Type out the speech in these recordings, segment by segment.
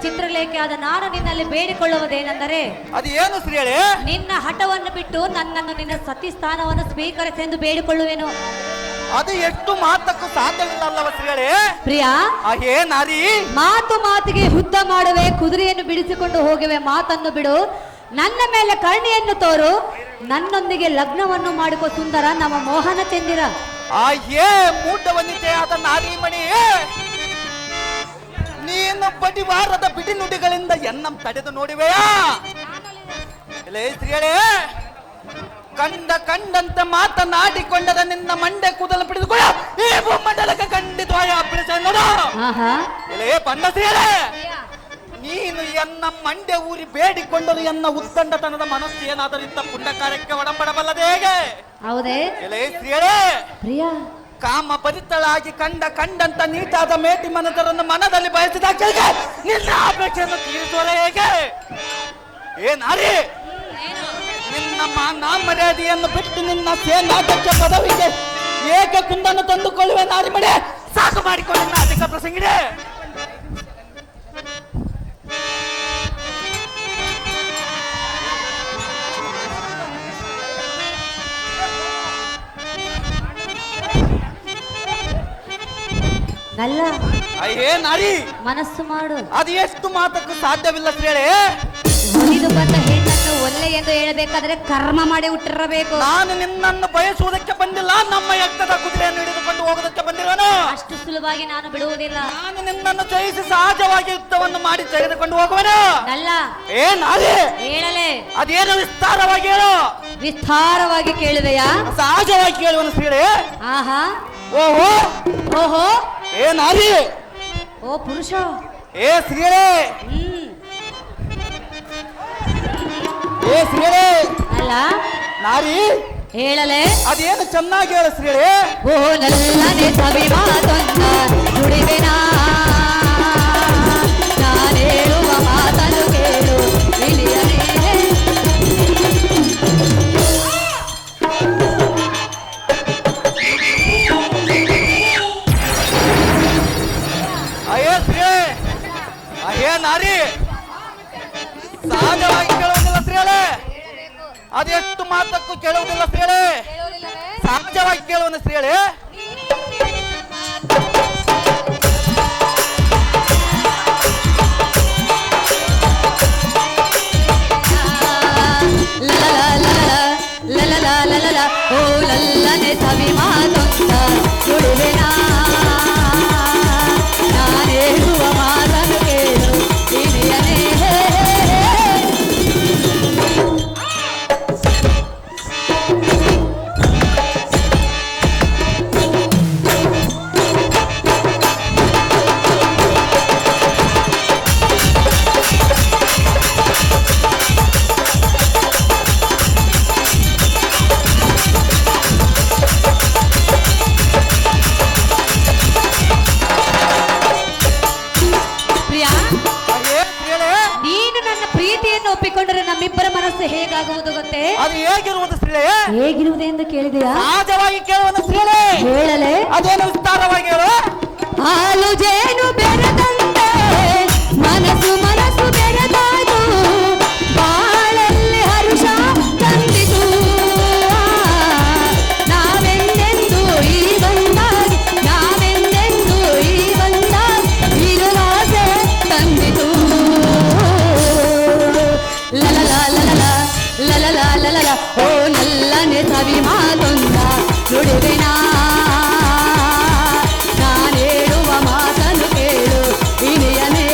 ಚಿತ್ರಲೇಖೆಯಾದ ನಾನು ನಿನ್ನಲ್ಲಿ ಬೇಡಿಕೊಳ್ಳುವುದೇನೆಂದರೆ, ಅದು ಏನು ಶ್ರೀಯಳೇ? ನಿನ್ನ ಹಠವನ್ನು ಬಿಟ್ಟು ನನ್ನನ್ನು ನಿನ್ನ ಸತಿ ಸ್ಥಾನವನ್ನು ಸ್ವೀಕರಿಸೆಂದು ಬೇಡಿಕೊಳ್ಳುವೆನು. ಅದು ಎಷ್ಟು ಮಾತಕ್ಕೂ ಸಾಧ್ಯವಿಲ್ಲ ಅಲ್ಲವ ಶ್ರೀಯಳೇ? ಪ್ರಿಯಾ, ಹೇ ನಾರಿ, ಮಾತು ಮಾತಿಗೆ ಯುದ್ಧ ಮಾಡುವೆ, ಕುದುರೆಯನ್ನು ಬಿಡಿಸಿಕೊಂಡು ಹೋಗುವೆ, ಮಾತನ್ನು ಬಿಡು, ನನ್ನ ಮೇಲೆ ಕರುಣೆಯನ್ನು ತೋರು, ನನ್ನೊಂದಿಗೆ ಲಗ್ನವನ್ನು ಮಾಡಿಕೊ ಸುಂದರ ನಮ್ಮ ಮೋಹನ ಚಂದಿರ. ಹೇ ಮೂಢವನಿತೆಯಾದ ನಾರಿಮಣಿ, ನೀನು ಬಡಿವಾರದ ಬಿಡಿ ನುಡಿಗಳಿಂದ ಎನ್ನಂ ತಡೆದು ನೋಡಿವೆಯಾ? ಸ್ತ್ರೀಯಳೇ, ಕಂಡಂತೆ ಮಾತನಾಡಿಕೊಂಡದ ನಿನ್ನ ಮಂಡೆ ಕೂದಲು ಬಿಡಿದುಕೊಳ್ಳ ಈ ಭೂಮಂಡಲಕ್ಕೆ ಖಂಡಿತವಾಗಿ ಅಭ್ಯಾಸ ನೋಡು. ಬಂದ ಸ್ತ್ರೀಯಳೇ, ನೀನು ಎನ್ನ ಮಂಡೆ ಊರಿ ಬೇಡಿಕೊಂಡರು ಎನ್ನ ಉತ್ಕಂಡತನದ ಮನಸ್ಸು ಏನಾದರೂ ಇಂಥ ಪುಣ್ಯ ಕಾರ್ಯಕ್ಕೆ ಒಡಂಬಡಬಲ್ಲದೆ ಹೇಗೆ? ಹೌದೇ ಸ್ತ್ರೀಯಳೇ, ಪ್ರಿಯಾ, ಕಾಮ ಪರಿತಳಾಗಿ ಕಂಡಂತ ನೀಟಾದ ಮೇಟಿ ಮನದರನ್ನು ಮನದಲ್ಲಿ ಬಯಸಿದ ನಿನ್ನ ಅಪೇಕ್ಷೆಯನ್ನು ತೀರಿಸುವರೆ ಹೇಗೆ? ಏನಾರಿ, ನಿನ್ನ ಮರ್ಯಾದೆಯನ್ನು ಬಿಟ್ಟು ನಿನ್ನ ಸೇನಾಟಕ್ಕೆ ಪದವಿಗೆ ಏಕೆ ಕುಂದನ್ನು ತಂದುಕೊಳ್ಳುವೆ ನಾರಿ ಮಡೆ? ಸಾಕು ಮಾಡಿಕೊಂಡು ನಾಟಕ ಪ್ರಸಂಗಿಡೆ. ನಲ್ಲ ನಾರಿ, ಮನಸ್ಸು ಮಾಡು. ಅದು ಎಷ್ಟು ಮಾತಕ್ಕೂ ಸಾಧ್ಯವಿಲ್ಲ ಶ್ರೇಳೆ. ಒಲಿದು ಬಂದ ಹೆಣ್ಣನ್ನು ಒಲ್ಲೆ ಎಂದು ಹೇಳಬೇಕಾದ್ರೆ ಕರ್ಮ ಮಾಡಿ ಹುಟ್ಟಿರಬೇಕು. ನಾನು ನಿನ್ನನ್ನು ಬಯಸುವುದಕ್ಕೆ ಬಂದಿಲ್ಲ, ನಮ್ಮ ಯಜ್ಞದ ಕುದುರೆಯನ್ನು ಹಿಡಿದುಕೊಂಡು ಹೋಗೋದಕ್ಕೆ ಬಂದಿರೋನು. ಅಷ್ಟು ಸುಲಭವಾಗಿ ನಾನು ಬಿಡುವುದಿಲ್ಲ. ನಾನು ನಿನ್ನನ್ನು ಜಯಿಸಿ ಸಹಜವಾಗಿ ಯುದ್ಧವನ್ನು ಮಾಡಿ ತೆಗೆದುಕೊಂಡು ಹೋಗುವನು. ನಲ್ಲ ನಾರಿ, ಹೇಳಲೇ, ಅದೇನು ವಿಸ್ತಾರವಾಗಿ ಹೇಳು. ವಿಸ್ತಾರವಾಗಿ ಕೇಳುವೆಯಾ? ಸಹಜವಾಗಿ ಕೇಳುವನು ಶ್ರೀಳೆ. ಆಹಾ, ಓಹೋ ಓಹೋ, ನಾರಿ, ಓ ಪುರುಷ, ಶ್ರೀಳೆ, ಶ್ರೀಳೆ ಅಲ್ಲ ನಾರಿ, ಹೇಳಲೇ, ಅದೇನು ಚೆನ್ನಾಗಿ ಹೇಳ ಶ್ರೀಳೆ. ಓ ನಲ್ಲನೆ ಸವಿ ಮಾತೊಂದ ನುಡಿವೆನಾ, ನಾನು ಹೇಳುವ ಮಾತನ್ನು ಕೇಳು ಇಳಿಯಲೇ. ನಾರಿ, ಸಹಜವಾಗಿ ಕೇಳುವುದಿಲ್ಲ ಶ್ರೀಳೆ. ಅದೆಷ್ಟು ಮಾತಕ್ಕೂ ಕೇಳುವುದಿಲ್ಲ ಶ್ರೀಳೆ. ಸಹಜವಾಗಿ ಕೇಳುವನು ಶ್ರೀಳೆ. ಓ ಲಲ್ಲನೆ ಸವಿ ಮಾತೊಂದ ನುಡಿವೆನಾ, ನಾನು ಹೇಳುವ ಮಾತನ್ನು ಕೇಳು ಇಳಿಯಲೇ. ಒಪ್ಪಿಕೊಂಡರೆ ನಮ್ಮಿಬ್ಬರ ಮನಸ್ಸು ಹೇಗಾಗುವುದು ಗೊತ್ತೇ? ಅದು ಹೇಗಿರುವುದು ಶ್ರೀಳೆ? ಹೇಗಿರುವುದು ಎಂದು ಕೇಳಿದೆಯಾ? ಸಹಜವಾಗಿ ಕೇಳುವುದು ಶ್ರೀಳೆ. ಹೇಳಲೇ, ಅದೇನು ವಿಸ್ತಾರವಾಗಿ ಹೇಳು. ಹಾಲು ಜೇನು ಬೆರೆದಂತೆ ಮನಸ್ಸು ಮನಸ್ಸು ಬೆರೆದಾದು, ಬಾಳಲ್ಲಿ ಹರುಷ ತಂದಿತು, ನಾವೆಂದೆಂದು ಈ ಬಂದಾಗಿ, ನಾವೆಂದೆಂದು ಈ ಬಂದಾಗಿ ಇರುವಾಸೆ ತಂದಿತು. ಲಲಲ ಓ ನಲ್ಲನೆ ಸವಿ ಮಾತೊಂದ ನುಡಿವೆನಾ, ನಾನು ಹೇಳುವ ಮಾತನ್ನು ಕೇಳು ಇಳಿಯಲೇ.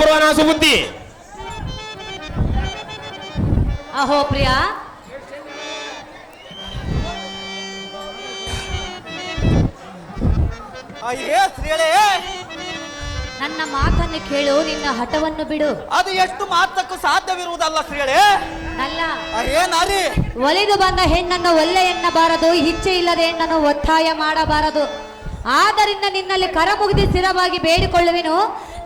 ಸರ್ವನಾಶ ಬುದ್ಧಿ. ಅಹೋ ಪ್ರಿಯ, ಅಯ್ಯೇ ಸ್ತ್ರೀಯಳೇ, ನನ್ನ ಮಾತನ್ನು ಕೇಳು, ನಿನ್ನ ಹಠವನ್ನು ಬಿಡು. ಅದು ಎಷ್ಟು ಮಾತಕ್ಕೂ ಸಾಧ್ಯವಿರುವುದಲ್ಲ ಸ್ತ್ರೀಯಳೇ. ಅಲ್ಲ, ಅಯ್ಯೇ ನಾರಿ, ಒಲಿದು ಬಂದ ಹೆಣ್ಣನ್ನು ಒಲ್ಲೆ ಎನ್ನಬಾರದು, ಇಚ್ಛೆ ಇಲ್ಲದ ಹೆಣ್ಣನ್ನು ಒತ್ತಾಯ ಮಾಡಬಾರದು. ಆದ್ದರಿಂದ ನಿನ್ನಲ್ಲಿ ಕರ ಮುಗಿದು ಸ್ಥಿರವಾಗಿ ಬೇಡಿಕೊಳ್ಳುವೆನು.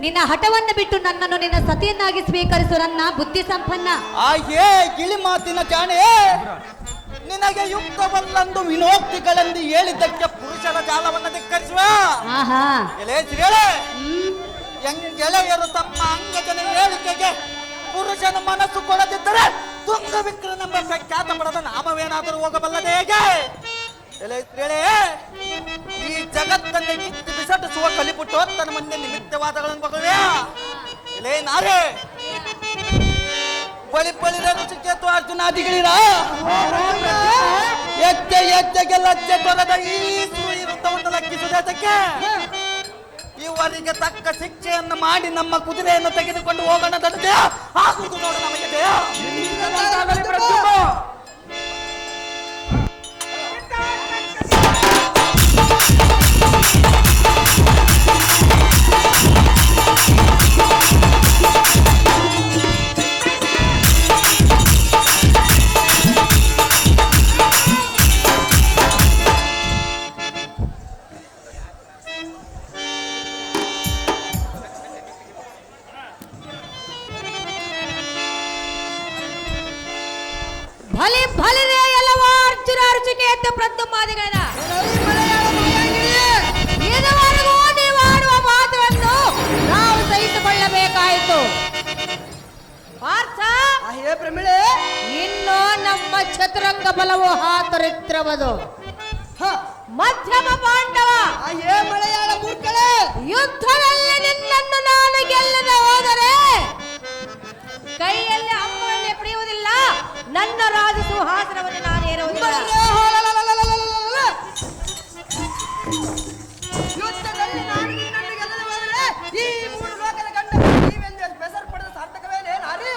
ನಿನ್ನ ಹಠವನ್ನು ಬಿಟ್ಟು ನನ್ನನ್ನು ನಿನ್ನ ಸತಿಯನ್ನಾಗಿ ಸ್ವೀಕರಿಸು ನನ್ನ ಬುದ್ಧಿ ಸಂಪನ್ನ. ಅಯ್ಯೇ ಗಿಳಿ ಮಾತಿನ ಜಾಣೆ, ನಿನಗೆ ಯುಕ್ತವಲ್ಲಂದು ವಿನೋಕ್ತಿಗಳೆಂದು ಹೇಳಿದ್ದಕ್ಕೆ ಪುರುಷರ ಜಾಲವನ್ನು ಧಿಕ್ಕರಿಸುವ. ಆಹಾ, ಎಲೆ ಸ್ತ್ರೀಯಳೇ, ಗೆಳೆಯರು ತಮ್ಮ ಅಂಗಜನ ಹೇಳಿಕೆಗೆ ಪುರುಷನ ಮನಸ್ಸು ಕೊಡದಿದ್ದರೆ ತುಂಗ ವಿಕ್ರನೆಂಬ ಪ್ರಖ್ಯಾತ ಪಡೆದ ನಾಮವೇನಾದರೂ ಹೋಗಬಲ್ಲದೆ ಹೇಗೆ? ಎಲೆ ಸ್ತ್ರೀಯಳೇ, ಈ ಜಗತ್ತನ್ನೇ ಕಿತ್ತು ಬಿಸಟಿಸುವ ಕಲಿಪುಟ್ಟೋತ್ತನ ಮುಂದೆ ನಿಮಿತ್ತವಾದಗಳನ್ನು ಬಗೆಯ. ಎಲೆ ನಾರೇ, ಬಳಿ ಬಳಿರ ರುಚಿಕೇತು ಅರ್ಜುನಾದಿಗಳಿರ ಎಚ್ಚೆಗೆ ಲಜ್ಜೆ ತೊರೆದ ಈ ಸುವಿರುದ್ಧವನ್ನು ಲಕ್ಕಿಸುವುದಕ್ಕೆ ಇವರಿಗೆ ತಕ್ಕ ಶಿಕ್ಷೆಯನ್ನು ಮಾಡಿ ನಮ್ಮ ಕುದುರೆಯನ್ನು ತೆಗೆದುಕೊಂಡು ಹೋಗೋಣ. ಆಗುವುದು ನೋಡು ನಮಗೆ. ಭಲೆ ಭಲೆ ಎಲ್ಲವ ಅರ್ಜುನ ಅರ್ಜುಕೇತ ಪ್ರದ್ಯುಮ್ನಾದಿಗಳನ್ನ ಇದುವರೆಗೂ ನೀವಾಡುವ ಮಾತುಗಳನ್ನು ನಾವು ಸಹಿಸಿಕೊಳ್ಳಬೇಕಾಯಿತು. ಪಾರ್ಥ, ಇನ್ನು ನಮ್ಮ ಚತುರಂಗ ಬಲವು ಹಾತರಿತ್ರವದು. ಮಧ್ಯಮ ಪಾಂಡವ, ಯುದ್ಧದಲ್ಲಿ ನಿನ್ನನ್ನು ನಾನು ಗೆಲ್ಲದೆ ಹೋದರೆ ಕೈಯಲ್ಲಿ ಅಮ್ಮನೇ ಪಡೆಯುವುದಿಲ್ಲ, ನನ್ನ ರಾಜಸಿಂಹಾಸನವನ್ನು ನಾನು ಏರುವುದಿಲ್ಲ. ಯುದ್ಧದಲ್ಲಿ ನಾನು ನಿನ್ನನ್ನು ಗೆಲ್ಲದೆ ಹೋದರೆ ಈ ಮೂರು ಲೋಕದ ಗಂಡ ನೀವೆಂದು ಹೆಸರು ಪಡೆದ ಸಾರ್ಥಕವೇನೇ ನಾರಿ?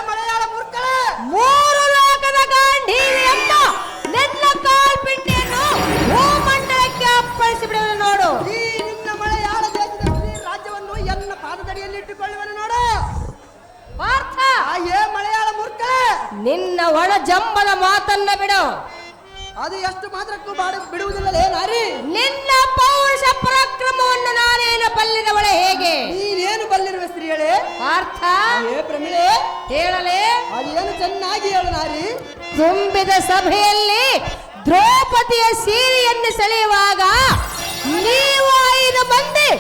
ಮಲಯಾಳ ಮೂರ್ಖಳೇ, ಮೂರು ಲೋಕದ ಗಾಂಧೀವಿ ಎಂಬ ನಿನ್ನ ಕಾಲ್ಪಿಂಡಿಯನ್ನು ಭೂಮಂಡಲಕ್ಕೆ ಅಪ್ಪಳಿಸಿ ಬಿಡುವುದು ನೋಡು. ಈ ನಿನ್ನ ಮಲಯಾಳ ದೇಶದ ರಾಜ್ಯವನ್ನು ಎನ್ನ ಪಾದದಡಿಯಲ್ಲಿ ಇಟ್ಟುಕೊಳ್ಳುವನು ನೋಡು. ಪಾರ್ಥ, ಮಲಯಾಳ ಮೂರ್ಖಳೇ, ನಿನ್ನ ಒಳ ಜಂಬದ ಮಾತನ್ನ ಬಿಡು. ಅದು ಎಷ್ಟು ಮಾತ್ರಕ್ಕೂ ಬಿಡುವುದಿಲ್ಲಲೇ ನಾರಿ? ನಿನ್ನ ಪೌರುಷ ಪರಾಕ್ರಮವನ್ನು ನಾನೇನು ಬಲ್ಲಿದವಳೆ ಹೇಗೆ? ನೀನೇನು ಬಲ್ಲಿರುವ ಸ್ತ್ರೀಯಳೇ? ಪಾರ್ಥ, ಪ್ರಮಿಳೆ, ಹೇಳಲೇ? ಅದೇನು ಚೆನ್ನಾಗಿ ಹೇಳು ನಾರಿ. ತುಂಬಿದ ಸಭೆಯಲ್ಲಿ ದ್ರೌಪದಿಯ ಸೀರೆಯನ್ನು ಸೆಳೆಯುವಾಗ ನೀವು 5 ಮಂದಿ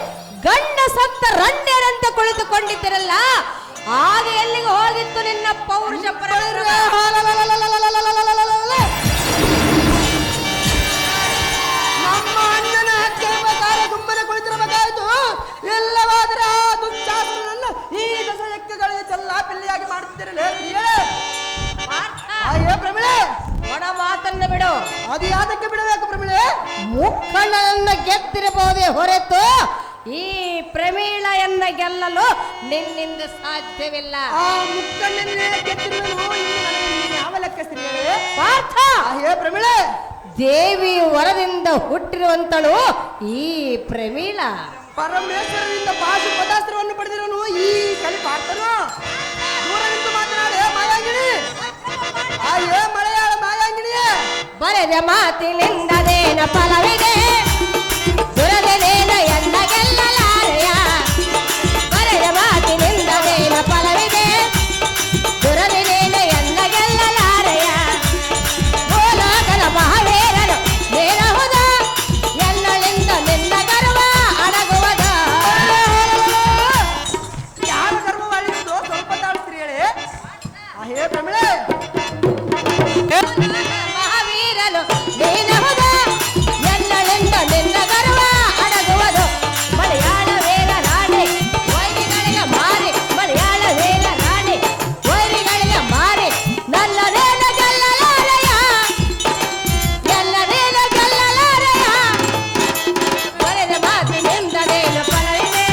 ಗಂಡ ಸತ್ತ ರಂಡ್ಯರಂತೆ ಕುಳಿತುಕೊಂಡಿದ್ದಿರಲ್ಲ, ಆಗ ಎಲ್ಲಿಗೆ ಹೋಗಿತ್ತು ನಿನ್ನ ಪೌರುಷ ಪರಾಕ್ರಮ? ನಮ್ಮ ಅಣ್ಣನ ಹತ್ತಿರಬೇಕಾದ ಗುಂಪನೆ ಕುಳಿತಿರಬೇಕಾಯಿತು. ಇಲ್ಲವಾದರೆ ಆ ದುಶ್ಯಾಸನನ್ನು ಈ ದಶಯಜ್ಞಗಳಿಗೆ ಚೆಲ್ಲಾಪಿಲ್ಲಿಯಾಗಿ ಮಾಡುತ್ತಿರಲೇ ಪ್ರಮಿಳೆ. ಒಣ ಮಾತನ್ನು ಬಿಡು. ಅದು ಯಾತಕ್ಕೆ ಬಿಡಬೇಕು ಪ್ರಮಿಳೆ? ಮುಕ್ಕಣ್ಣನನ್ನ ಗೆದ್ದಿರಬಹುದೇ ಹೊರತು ಈ ಪ್ರಮೀಳ ಎನ್ನ ಗೆಲ್ಲಲು ನಿನ್ನಿಂದ ಸಾಧ್ಯವಿಲ್ಲ. ಆ ಮುಕ್ಕಣ್ಣನೇ ಗೆದ್ದಿರುವನು ಯಾವ ಲೆಕ್ಕ ಸ್ತ್ರೀಯೇ? ಪಾರ್ಥ, ಪ್ರಮಿಳೆ, ದೇವಿ ವರದಿಂದ ಹುಟ್ಟಿರುವಂತಳು ಈ ಪ್ರಮೀಳ. ಪರಮೇಶ್ವರನಿಂದ ಪಾಶು ಪದಾಸ್ತ್ರವನ್ನು ಪಡೆದಿರುವನು ಈ ಕಲಿ ಪಾರ್ಥನು. ದೂರ ನಿಂತು ಮಾತನಾಡಿ ಮಾಯಾಂಗಿಣಿ. ಮಲಯಾಳ ಮಾಯಾಂಗಿಣಿಯೇ, ಬರೆದ ಮಾತಿನಿಂದದೇನ ಫಲವಿದೆ, ದುರದೇನ ಎನ್ನ ಗೆಲ್ಲಲಾರೆಯ. ಬರೆದ ಮಾತಿನಿಂದದೇನ ಫಲವಿದೆ, ದುರದೇನ ಎನ್ನ ಗೆಲ್ಲಲಾರೆಯ. ಗೋಲಾಗದ ಮಹಾವೀರನು ನೇರಹುದ, ಎಲ್ಲಳಿಂದ ನಿನ್ನ ಗರ್ವ ಅಡಗುವದ. ಯಾರ ಗರ್ವ ಅಳಿಯುವುದು ಸ್ವಲ್ಪ ತಾಳು ಸ್ತ್ರೀಯಳೇ. ಪ್ರಮಿಳೆ, ಮಹಾವೀರನು ನೇರಹುದ, ಎಲ್ಲಳಿಂದ ನಿನ್ನ ಗರ್ವ ಅಡಗುವುದು. ಮಲಯಾಳ ವೇದ ರಾಣಿ ವೈರಿಗಳಿಗೆ ಮಾರಿ, ಮಲಯಾಳ ವೇದ ರಾಣಿ ವೈರಿಗಳಿಗೆ ಮಾರಿ, ನಲ್ಲನೇನ ಗೆಲ್ಲಲಾರೆಯ, ಎಲ್ಲನೇನ ಗೆಲ್ಲಲಾರೆಯ. ಬರೆದ ಮಾತಿನಿಂದಲೇನು ಫಲವಿದೆ,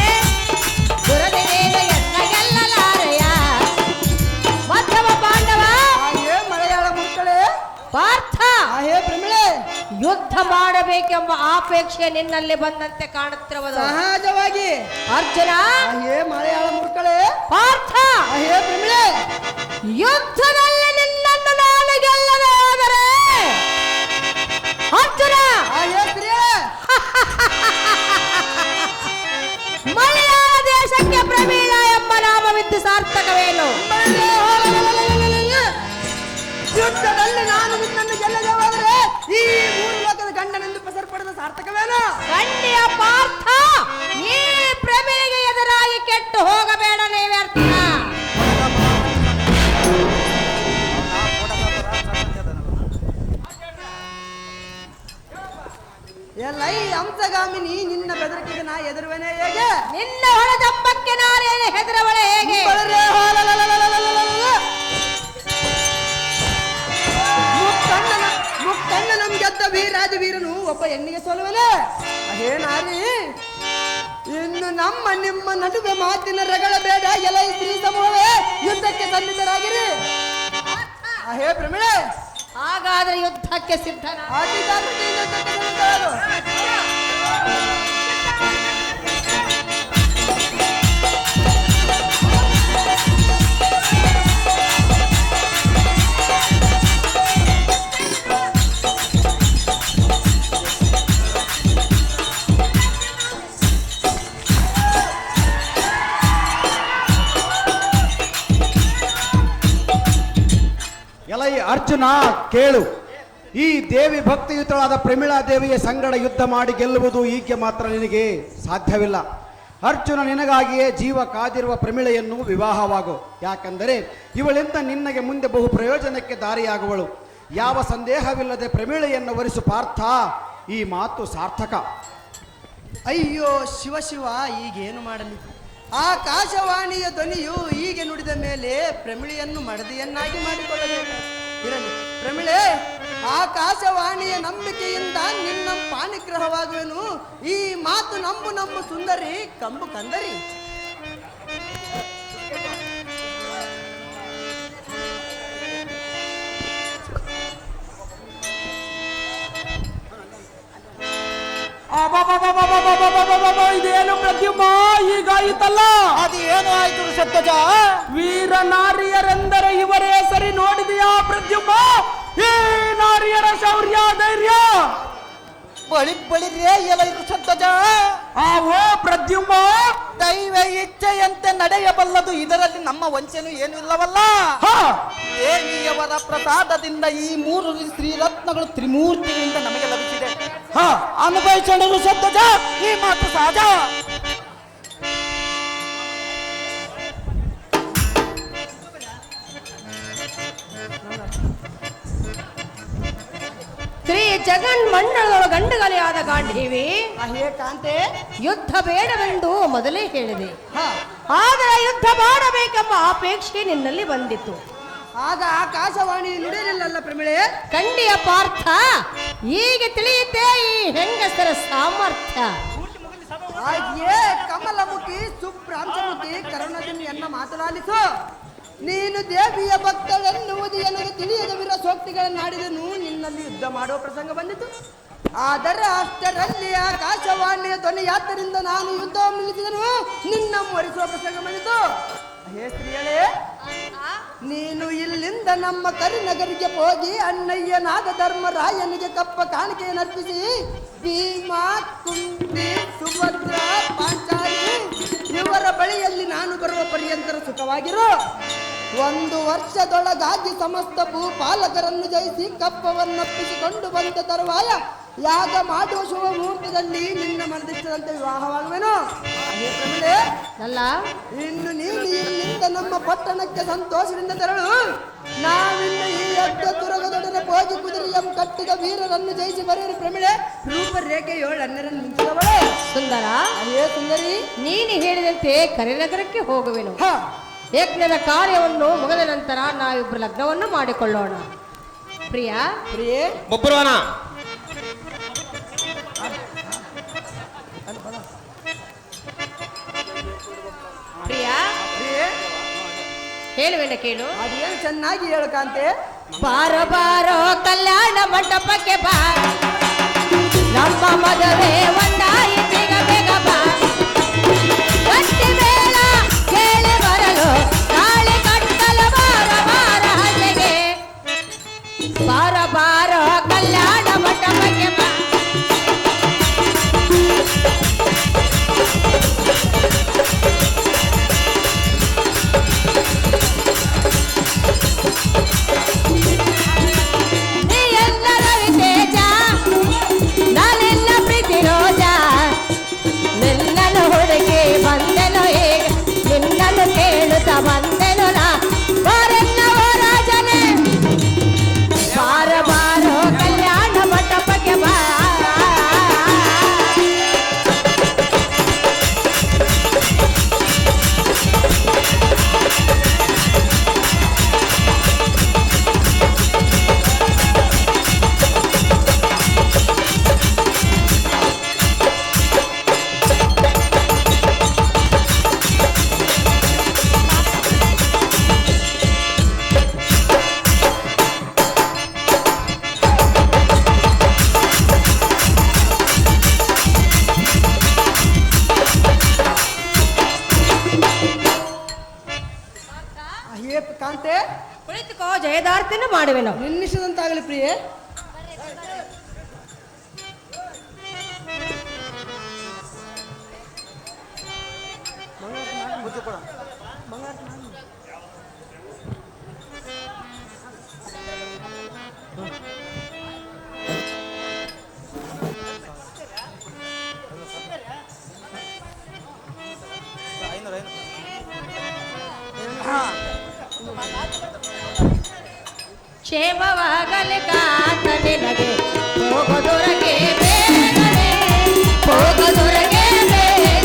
ಯುದ್ಧ ಮಾಡಬೇಕೆಂಬ ಆಪೇಕ್ಷೆ ನಿನ್ನಲ್ಲಿ ಬಂದಂತೆ ಕಾಣುತ್ತಿರುವುದು. ಸಹಜವಾಗಿ ಅರ್ಜುನ, ಹೇ ಮಲಯಾಳ ಮುರ್ಕಳೆ, ಪಾರ್ಥ, ಹೇ ಪ್ರಮಿಳೆ, ಯುದ್ಧದಲ್ಲಿ ನಿನ್ನನ್ನು ನಾನು ಗೆಲ್ಲದೆ ಹೋದರೆ ಅರ್ಜುನ, ಹೇ ಸ್ತ್ರೀಯೇ, ಮಲಯಾಳ ದೇಶಕ್ಕೆ ಪ್ರಮೀಳ ಎಂಬ ನಾಮವಿದ್ದು ಸಾರ್ಥಕವೇನು? ಯುದ್ಧದಲ್ಲಿ ನಾನು ನಿನ್ನನ್ನು ಗೆಲ್ಲದೆ ಹೋದರೆ ಈ ಮೂರು ಲೋಕದ ಗಂಡನೆಂದು ಹೆಸರು ಪಡೆದ ಸಾರ್ಥಕವೇನು? ಗಂಡಿಯ ಪಾರ್ಥ, ಈ ಪ್ರಮೇಗೆ ಎದುರಾಗಿ ಕೆಟ್ಟು ಹೋಗಬೇಡ ನೀವ್ಯರ್ಥ. ಎಲ್ಲ ಈ ಹಂಸಗಾಮಿನಿ, ನಿನ್ನ ಬೆದರಿಕೆಗೆ ನಾ ಎದುರುವೆನೆ ಹೇಗೆ? ನಿನ್ನ ಹೊಳೆದಂಬಕ್ಕೆ ನಾನೇನು ಹೆದರವಳೆ ಹೇಗೆ? ಮುಕ್ಕಣ್ಣ ನಮ್ ಗೆದ್ದ ವೀರಾಜ ವೀರನು ಒಬ್ಬ ಹೆಣ್ಣಿಗೆ ಸೋಲುವನೆ. ಹೇ ನಾರಿ, ಇನ್ನು ನಮ್ಮ ನಿಮ್ಮ ನಡುವೆ ಮಾತಿನ ರಗಳ ಬೇಡ. ಎಲ್ಲ ಈ ಸ್ತ್ರೀ ಸಮೂಹವೇ ಯುದ್ಧಕ್ಕೆ ಸನ್ನಿಧರಾಗಿರಿ. ಹೇ ಪ್ರಮಿಳೆ, ಹಾಗಾದ್ರೆ ಯುದ್ಧಕ್ಕೆ ಸಿದ್ಧನ? ಅತಿ ಜಾಗೃತಿಯಿಂದ ಯುದ್ಧಕ್ಕೆ ಸನ್ನಿಧರಾಗು. ಎಲೈ ಅರ್ಜುನ, ಕೇಳು. ಈ ದೇವಿ ಭಕ್ತಿಯುತಳಾದ ಪ್ರಮೀಳಾ ದೇವಿಯ ಸಂಗಡ ಯುದ್ಧ ಮಾಡಿ ಗೆಲ್ಲುವುದು ಈಕೆ ಮಾತ್ರ ನಿನಗೆ ಸಾಧ್ಯವಿಲ್ಲ. ಅರ್ಜುನ, ನಿನಗಾಗಿಯೇ ಜೀವ ಕಾದಿರುವ ಪ್ರಮೀಳೆಯನ್ನು ವಿವಾಹವಾಗು. ಯಾಕಂದರೆ ಇವಳಿಂದ ನಿನ್ನಗೆ ಮುಂದೆ ಬಹು ಪ್ರಯೋಜನಕ್ಕೆ ದಾರಿಯಾಗುವಳು. ಯಾವ ಸಂದೇಹವಿಲ್ಲದೆ ಪ್ರಮೀಳೆಯನ್ನು ವರಿಸು ಪಾರ್ಥ. ಈ ಮಾತು ಸಾರ್ಥಕ. ಅಯ್ಯೋ ಶಿವ ಶಿವ, ಈಗೇನು ಮಾಡಲಿ? ಆಕಾಶವಾಣಿಯ ಧ್ವನಿಯು ಹೀಗೆ ನುಡಿದ ಮೇಲೆ ಪ್ರಮಿಳೆಯನ್ನು ಮಡದಿಯನ್ನಾಗಿ ಮಾಡಿಕೊಳ್ಳಬೇಕು. ಇರಲಿ ಪ್ರಮಿಳೆ, ಆಕಾಶವಾಣಿಯ ನಂಬಿಕೆಯಿಂದ ನಿನ್ನ ಪಾಣಿಗ್ರಹವಾಗುವೆನು. ಈ ಮಾತು ನಂಬು ನಂಬು ಸುಂದರಿ, ಕಂಬು ಕಂದರಿ. ಇದೇನು ಪ್ರದ್ಯುಮ್ನ, ಹೀಗಾಯಿತಲ್ಲ? ಅದು ಏನು ಆಯ್ತು ಸತ್ಯಜ? ವೀರ ನಾರಿಯರೆಂದರೆ ಇವರೇ ಸರಿ ನೋಡಿದೆಯಾ ಪ್ರದ್ಯುಮ್ನ? ಈ ನಾರಿಯರ ಶೌರ್ಯ ಧೈರ್ಯ ಬಳಿರೇ ಎಲ್ಲ ಇದು ಸತ್ಯಜ. ಆವೋ ಪ್ರದ್ಯುಮ್ನ, ದೈವ ಇಚ್ಛೆಯಂತೆ ನಡೆಯಬಲ್ಲದು. ಇದರಲ್ಲಿ ನಮ್ಮ ವಂಚನೆ ಏನು ಇಲ್ಲವಲ್ಲ. ದೇವಿಯವರ ಪ್ರಸಾದದಿಂದ ಈ ಮೂರು ಶ್ರೀರತ್ನಗಳು ತ್ರಿಮೂರ್ತಿಗಳಿಂದ ನಮಗೆ ಲಭಿಸಿದೆ. ಅನುಭವಿಸಲು ಸತ್ಯಜ, ಈ ಮಾತು ಸಹಜ. ಶ್ರೀ ಜಗನ್ಮಂಡಲದೊಳ ಗಂಡುಗಲಿಯಾದ ಗಾಂಧೀವಿ, ಹೇ ಕಾಂತೆ, ಯುದ್ಧ ಬೇಡವೆಂದು ಮೊದಲೇ ಹೇಳಿದೆ. ಹ, ಆದರೆ ಯುದ್ಧ ಮಾಡಬೇಕೆಂಬ ಅಪೇಕ್ಷೆ ನಿನ್ನಲ್ಲಿ ಬಂದಿತ್ತು. ಆಗ ಆಕಾಶವಾಣಿ ನುಡಿಯಲಿಲ್ಲಲ್ಲ ಪ್ರಮಿಳೆ? ಕಂಡಿಯ ಪಾರ್ಥ, ಈಗ ತಿಳಿಯುತ್ತೆ ಈ ಹೆಂಗಸರ ಸಾಮರ್ಥ್ಯ. ಹಾಗೆಯೇ ಕಮಲಮುಖಿ ಸುಪ್ರಾಂಶಮುಖಿ ಕರುಣದಿಂದ ಎನ್ನ ಮಾತನಾಡಿಸು. ನೀನು ದೇವಿಯ ಭಕ್ತಳೆನ್ನುವುದು ನನಗೆ ತಿಳಿಯದ ವಿರ ಸೋಕ್ತಿಗಳನ್ನಾಡಿದನು. ನಿನ್ನಲ್ಲಿ ಯುದ್ಧ ಮಾಡುವ ಪ್ರಸಂಗ ಬಂದಿತು. ಆದರೆ ಅಷ್ಟರಲ್ಲಿ ಆಕಾಶವಾಣಿಯ ಧ್ವನಿಯಾದ್ದರಿಂದ ನಾನು ಯುದ್ಧವನ್ನು ನಿಲ್ಲಿಸಿದನು. ನಿನ್ನ ಮರಿಸುವ ಪ್ರಸಂಗ ಬಂದಿತು. ಹೇ ಸ್ತ್ರೀಯಳೇ, ನೀನು ಇಲ್ಲಿಂದ ನಮ್ಮ ಕರಿನಗರಿಗೆ ಹೋಗಿ ಅಣ್ಣಯ್ಯನಾದ ಧರ್ಮರಾಯನಿಗೆ ಕಪ್ಪ ಕಾಣಿಕೆಯನ್ನು ಅರ್ಪಿಸಿ ಭೀಮ, ಕುಂತಿ, ಸುಭದ್ರ, ಪಾಂಚಾಲಿ ಇವರ ಬಳಿಯಲ್ಲಿ ನಾನು ಬರುವ ಪರ್ಯಂತರ ಸುಖವಾಗಿರು. 1 ವರ್ಷದೊಳಗಾಗಿ ಸಮಸ್ತ ಭೂಪಾಲಕರನ್ನು ಜಯಿಸಿ ಕಪ್ಪವನ್ನಪ್ಪಿಸಿಕೊಂಡು ಬಂದ ತರುವಾಯ ಯಾಗ ಮಾಡುವ ಶುಭ ಮುಹೂರ್ತದಲ್ಲಿ ನಿನ್ನ ಮನದಿಷ್ಟದಂತೆ ವಿವಾಹವಾಗುವೆನು. ಅಲ್ಲ, ಇನ್ನು ನೀನು ಇಲ್ಲಿಂದ ನಮ್ಮ ಪಟ್ಟಣಕ್ಕೆ ಸಂತೋಷದಿಂದ ತೆರಳು. ನಾವಿನ್ನು ಈ ಯಜ್ಞ ತುರಗದೊಡನೆ ಹೋಗಿ ಕುದುರೆಯಂ ಕಟ್ಟಿದ ವೀರರನ್ನು ಜಯಿಸಿ ಬರೆಯಲು ಪ್ರಮಿಳೆ ರೂಪರೇಖೆ 7 ಅನ್ಯರನ್ನು ನಿಂತಿದವಳೆ. ಸುಂದರ, ಅದೇ ಸುಂದರಿ, ನೀನು ಹೇಳಿದಂತೆ ಕರಿನಗರಕ್ಕೆ ಹೋಗುವೆನು. ಹ, ಯಜ್ಞದ ಕಾರ್ಯವನ್ನು ಮುಗಿದ ನಂತರ ನಾವಿಬ್ಬರು ಲಗ್ನವನ್ನು ಮಾಡಿಕೊಳ್ಳೋಣ. ಪ್ರಿಯ, ಪ್ರಿಯೇ, ಬೊಬ್ಬರವನ ಪ್ರಿಯ, ಪ್ರಿಯೇ, ಹೇಳುವೆನ ಕೇಳು. ಅದೇನು ಚೆನ್ನಾಗಿ ಹೇಳು ಕಾಂತೆ. ಬಾರೋ ಬಾರೋ ಕಲ್ಯಾಣ ಮಂಟಪಕ್ಕೆ ಬಾರ, ನಮ್ಮ ಮದುವೆ ಒಂದಾಯಿತೀಗ ಬೇಗ ಬಾ ಗಟ್ಟಿ ಬೇಡ ಕೇಳಿ ಬರಲು ತಾಳಿ ಕಟ್ಟಲು ಬಾರ ಬಾರ ಹಳ್ಳಿಗೆ ಬಾರ ಬಾರ ಕಲ್ಯಾಣ ಮಂಟಪಕ್ಕೆ ಬಾ ನೀ ಎಲ್ಲ ರವಿತೇಜ ನಾನೆಲ್ಲ ಪ್ರೀತಿ ರೋಜ ನಿನ್ನನ್ನು ಹುಡುಗಿ ಬಂದೆನು ಈಗ ನಿನ್ನನ್ನು ಕೇಳುತ್ತಾ ಬಂದೆನು ನಾ ಬಾರೆನ್ನವೋ ರಾಜನೇ ಬಾರ ಬಾರೋ ಕಲ್ಯಾಣ ಮಂಟಪಕ್ಕೆ ಬಾ ಅಯ್ಯೇ ಕಾಂತೆ ಕುಳಿತುಕೋ ಜಯದಾರ್ತಿನ ಮಾಡುವೆನು ನಿನ್ನಿಸಿದಂತಾಗಲಿ ಪ್ರಿಯೆ. ಕ್ಷೇಮವಾಗಲಿ ಕಾತ ನಿನಗೆ ಹೋಗದೊರಗೆ ಬೇಗನೆ ಹೋಗದೊರಗೆ ಬೇಗನೆ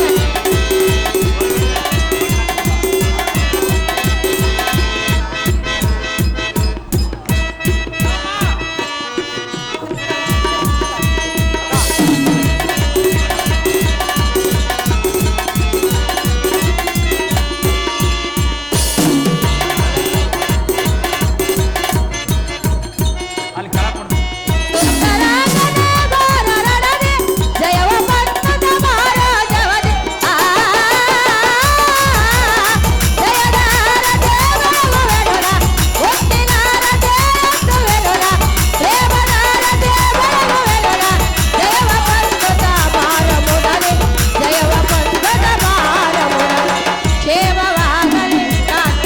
ಅಲ್ಲಿ ಕೆಳಗೆ ಕೊಡ್ತೀನಿ. ಸುಂದರಾಂಗನ ಬಾರರಡನೆ ಜಯವ ಪಟ್ಟದ ಮಹಾರಾಜವನೆ ಜಯದಾರ ದೇವರವೆನುರ ಒಟ್ಟಿನಾರ ದೇವರವೆನುರ ದೇವದಾರ ದೇವರವೆನುರ ಜಯವ ಪಟ್ಟದ ಬಾರಮುಡನೆ ಜಯವ ಪಟ್ಟದ ಬಾರಮುಡನೆ ಕ್ಷೇಮವಾಗಲಿ ಕಾತ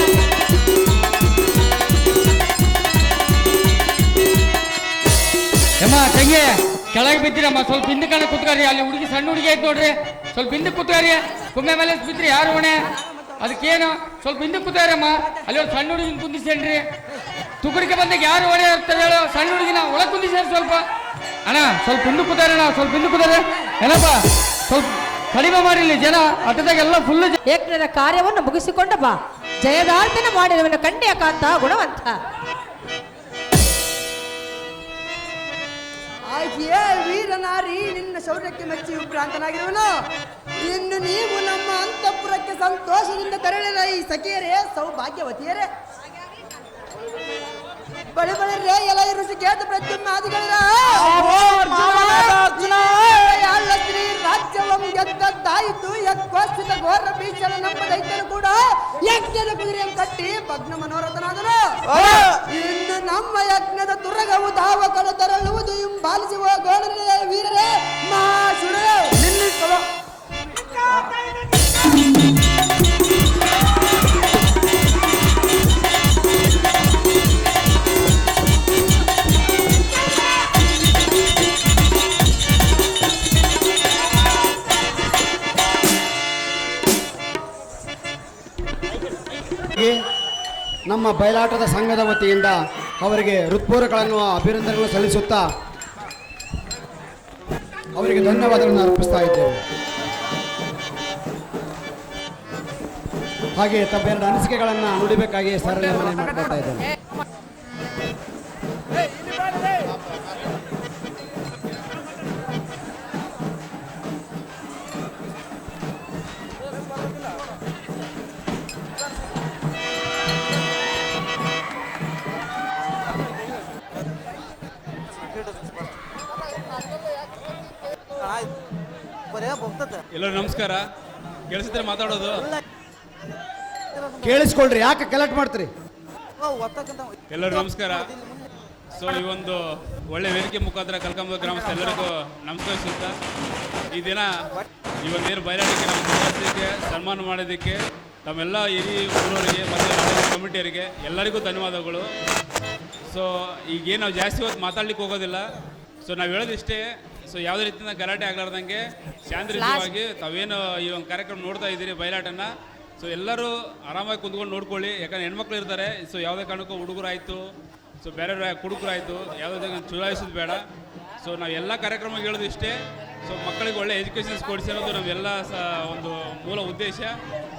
ಅಮ್ಮ ತಂಗಿ ಕೆಳಗೆ ಬಿದ್ದಿರಮ್ಮ ಸ್ವಲ್ಪ ಹಿಂದಕ್ಕೆ ಕುತ್ಕಾರಿ ಅಲ್ಲಿ ಹುಡುಗಿ ಸಣ್ಣ ಹುಡುಗಿ ಐತೆ ನೋಡ್ರಿ ಸ್ವಲ್ಪ ಹಿಂದಕ್ಕೆ ಕುತ್ಕಾರಿ ಕುಮ್ಮೆ ಮೇಲೆ ಬಿದ್ರಿ ಯಾರು ಹೊಣೆ ಅದಕ್ಕೇನು ಸ್ವಲ್ಪ ಹಿಂದಕ್ಕೆ ಕುತ್ತಾರಮ್ಮ ಅಲ್ಲಿ ಒಂದು ಸಣ್ಣ ಹುಡುಗಿನ ಕುಂದಿಸೇನ್ರಿ ತುಕಡಿಕೆ ಬಂದಾಗ ಯಾರು ಹೊಣೆ ಇರ್ತಾರೆ ಹೇಳು ಸಣ್ಣ ಹುಡುಗಿನ ಒಳಗೆ ಕುಂದಿಸ್ಯಾರ ಸ್ವಲ್ಪ ಅಣ್ಣ ಸ್ವಲ್ಪ ಹಿಂದಕ್ಕೆ ಕೂತಾರಣ್ಣ ಸ್ವಲ್ಪ ಹಿಂದಕ್ಕೆ ಕೂತಾರೆ ಏನಪ್ಪ ಸ್ವಲ್ಪ ಕಡಿಮೆ ಮಾಡಿರ್ಲಿ ಜನ ಅಟ್ಟದಾಗ ಎಲ್ಲ ಫುಲ್ ಯಜ್ಞದ ಕಾರ್ಯವನ್ನು ಮುಗಿಸಿಕೊಂಡ ಬಾ ಜಯದಾರ್ಪಣೆ ಮಾಡಿರುವನು ಕಂಡ್ಯ ಕಾಂತ ಗುಣವಂತ ಆಯ್ಕೆಯೇ ವೀರನಾರಿ ನಿನ್ನ ಶೌರ್ಯಕ್ಕೆ ಮೆಚ್ಚಿ ವಿಭ್ರಾಂತನಾಗಿರುವನು. ಇನ್ನು ನೀವು ನಮ್ಮ ಅಂತಃಪುರಕ್ಕೆ ಸಂತೋಷದಿಂದ ತೆರಳಿದ ಈ ಸಖಿಯರೇ ಸೌಭಾಗ್ಯವತಿಯರೇ ಬಳಿ ಬಳಿರೇ ಎಲ್ಲ ಋಷಿ ಕೇತ ಪ್ರತ್ಯುಮ್ನಾದಿಗಳಿರ ಶ್ರೀ ರಾಜ್ಯವಂ ಗೆದ್ದದ್ದಾಯಿತು ಯತ್ಕೋಸ್ಥಿತ ಘೋರ ಭೀಷಣ ನಮ್ಮ ದೈತ್ಯನು ಕೂಡ ಯಜ್ಞದ ಕುದುರೆಯನ್ನು ಕಟ್ಟಿ ಭಗ್ನ ಮನೋರಥನಾದನು. ಇನ್ನು ನಮ್ಮ ಯಜ್ಞದ ತುರಗವು ಧಾವಕರು ತರಳುವುದು ಹಿಂಬಾಲಿಸುವ ಗೋಳರೇ ವೀರರೇ ಮಹಾಶುರೇ ನಿಲ್ಲಿಸಲು ನಮ್ಮ ಬಯಲಾಟದ ಸಂಘದ ವತಿಯಿಂದ ಅವರಿಗೆ ಹೃತ್ಪೂರ್ವಕಗಳನ್ನು ಅಭಿನಂದನೆಗಳನ್ನು ಸಲ್ಲಿಸುತ್ತಾ ಅವರಿಗೆ ಧನ್ಯವಾದಗಳನ್ನು ಅರ್ಪಿಸ್ತಾ ಇದ್ದೇವೆ. ಹಾಗೆ ತಮ್ಮೆರಡು ಅನಿಸಿಕೆಗಳನ್ನು ನುಡಿಬೇಕಾಗಿ ಸರಳ ಮನೆ ಮಾಡ್ಕೊಳ್ತಾ ಇದ್ದೇನೆ. ಎಲ್ಲರೂ ನಮಸ್ಕಾರ. ಕೇಳಿಸಿದ್ರೆ ಮಾತಾಡೋದು? ಕೇಳಿಸ್ಕೊಳ್ರಿ, ಯಾಕೆ ಕಲೆಕ್ಟ್ ಮಾಡ್ತೀರಿ? ಎಲ್ಲರೂ ನಮಸ್ಕಾರ. ಸೊ ಈ ಒಂದು ಒಳ್ಳೆ ವೇದಿಕೆ ಮುಖಾಂತರ ಕಲ್ಕಂಬ ಗ್ರಾಮಸ್ಥ ಎಲ್ಲರಿಗೂ ನಮಸ್ಕರಿಸುತ್ತಾ ಈ ದಿನ ಈ ಒಂದೇನು ಬಯಲಾಟಕ್ಕೆ ನಮ್ಮ ಸದಸ್ಯರಿಗೆ ಸನ್ಮಾನ ಮಾಡೋದಕ್ಕೆ ತಮ್ಮೆಲ್ಲ ಹಿರಿಯ ಊರವರಿಗೆ ಮತ್ತು ಕಮಿಟಿಯವರಿಗೆ ಎಲ್ಲರಿಗೂ ಧನ್ಯವಾದಗಳು. ಸೊ ಈಗೇನು ನಾವು ಜಾಸ್ತಿ ಹೊತ್ತು ಮಾತಾಡ್ಲಿಕ್ಕೆ ಹೋಗೋದಿಲ್ಲ. ಸೊ ನಾವು ಹೇಳೋದಿಷ್ಟೇ, ಸೊ ಯಾವುದೇ ರೀತಿಯಿಂದ ಗಲಾಟೆ ಆಗ್ಲಾರ್ದಂಗೆ ಶಾಂತಿಯುತವಾಗಿ ತಾವೇನು ಈ ಒಂದು ಕಾರ್ಯಕ್ರಮ ನೋಡ್ತಾ ಇದ್ದೀರಿ ಬಯಲಾಟನ, ಸೊ ಎಲ್ಲರೂ ಆರಾಮಾಗಿ ಕುಂತ್ಕೊಂಡು ನೋಡ್ಕೊಳ್ಳಿ. ಯಾಕಂದ್ರೆ ಹೆಣ್ಮಕ್ಳು ಇರ್ತಾರೆ. ಸೊ ಯಾವುದೇ ಕಾರಣಕ್ಕೂ ಹುಡುಗರಾಯಿತು, ಸೊ ಬೇರೆ ಕುಡುಕರಾಯಿತು, ಯಾವುದೇ ಚುನಾಯಿಸೋದು ಬೇಡ. ಸೊ ನಾವು ಎಲ್ಲ ಕಾರ್ಯಕ್ರಮ ಹೇಳೋದು ಇಷ್ಟೇ. ಸೊ ಮಕ್ಕಳಿಗೆ ಒಳ್ಳೆ ಎಜುಕೇಷನ್ಸ್ ಕೊಡಿಸಿ ಅನ್ನೋದು ನಮ್ಮೆಲ್ಲ ಒಂದು ಮೂಲ ಉದ್ದೇಶ.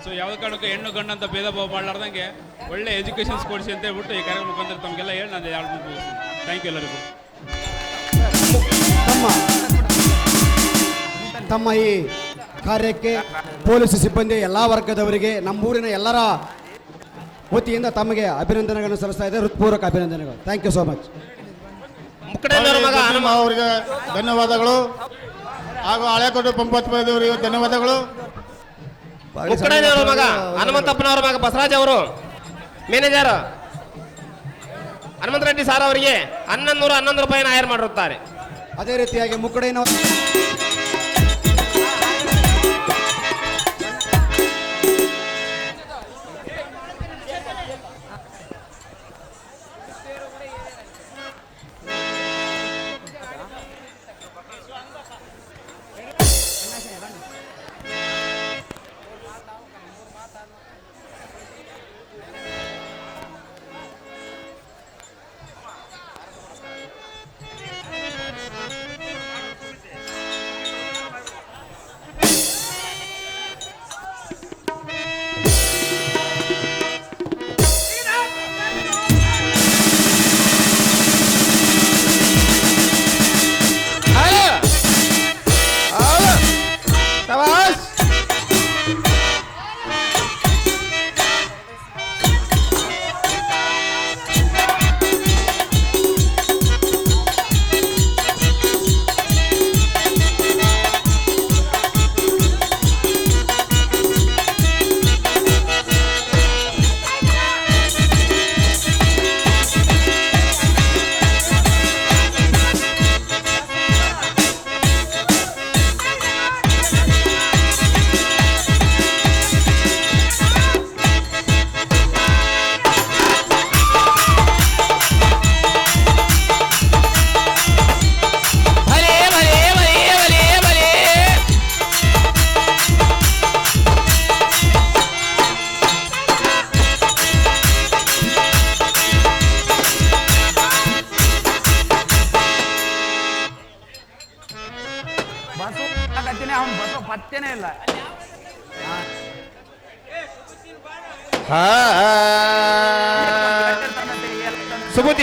ಸೊ ಯಾವುದೇ ಕಾರಣಕ್ಕೂ ಹೆಣ್ಣು ಗಂಡು ಅಂತ ಭೇದ ಭಾವ ಮಾಡಲಾರ್ದಂಗೆ ಒಳ್ಳೆ ಎಜುಕೇಷನ್ಸ್ ಕೊಡಿಸಿ ಅಂತ ಹೇಳ್ಬಿಟ್ಟು ಈ ಕಾರ್ಯಕ್ರಮ ಮುಖಾಂತರ ತಮಗೆಲ್ಲ ಹೇಳಿ ನಾನು ಎರಡು ಮುಗಿಸ್ತೀನಿ. ಥ್ಯಾಂಕ್ ಯು ಎಲ್ಲರಿಗೂ. ತಮ್ಮ ಈ ಕಾರ್ಯಕ್ಕೆ ಪೊಲೀಸ್ ಸಿಬ್ಬಂದಿ ಎಲ್ಲ ವರ್ಗದವರಿಗೆ ನಮ್ಮೂರಿನ ಎಲ್ಲರ ವತಿಯಿಂದ ತಮಗೆ ಅಭಿನಂದನೆಗಳನ್ನು ಸಲ್ಲಿಸ್ತಾ ಇದೆ. ಹೃತ್ಪೂರ್ವಕ ಅಭಿನಂದನೆಗಳು. Thank you so much. ಮುಕ್ಕಡೇನವರ ಮಗ ಹನುಮ ಅವರಿಗೆ ಧನ್ಯವಾದಗಳು ಹಾಗೂ ಹಳೆಕೋಟೆ ಪಂಪತ್ಪದವರಿಗೆ ಧನ್ಯವಾದಗಳು. ಮುಕ್ಕಡೇನವರ ಮಗ ಹನುಮಂತಪ್ಪನವರ ಮಗ ಬಸವರಾಜ್ ಅವರು ಮ್ಯಾನೇಜರ್ ಹನುಮಂತ ರೆಡ್ಡಿ ಸಾರ್ ಅವರಿಗೆ 1111 ರೂಪಾಯಿನ ಹೈರ್ ಮಾಡಿರುತ್ತಾರೆ. ಅದೇ ರೀತಿಯಾಗಿ ಮುಕ್ಕಡೇನ ಪತ್ತೆನೇ ಇಲ್ಲ.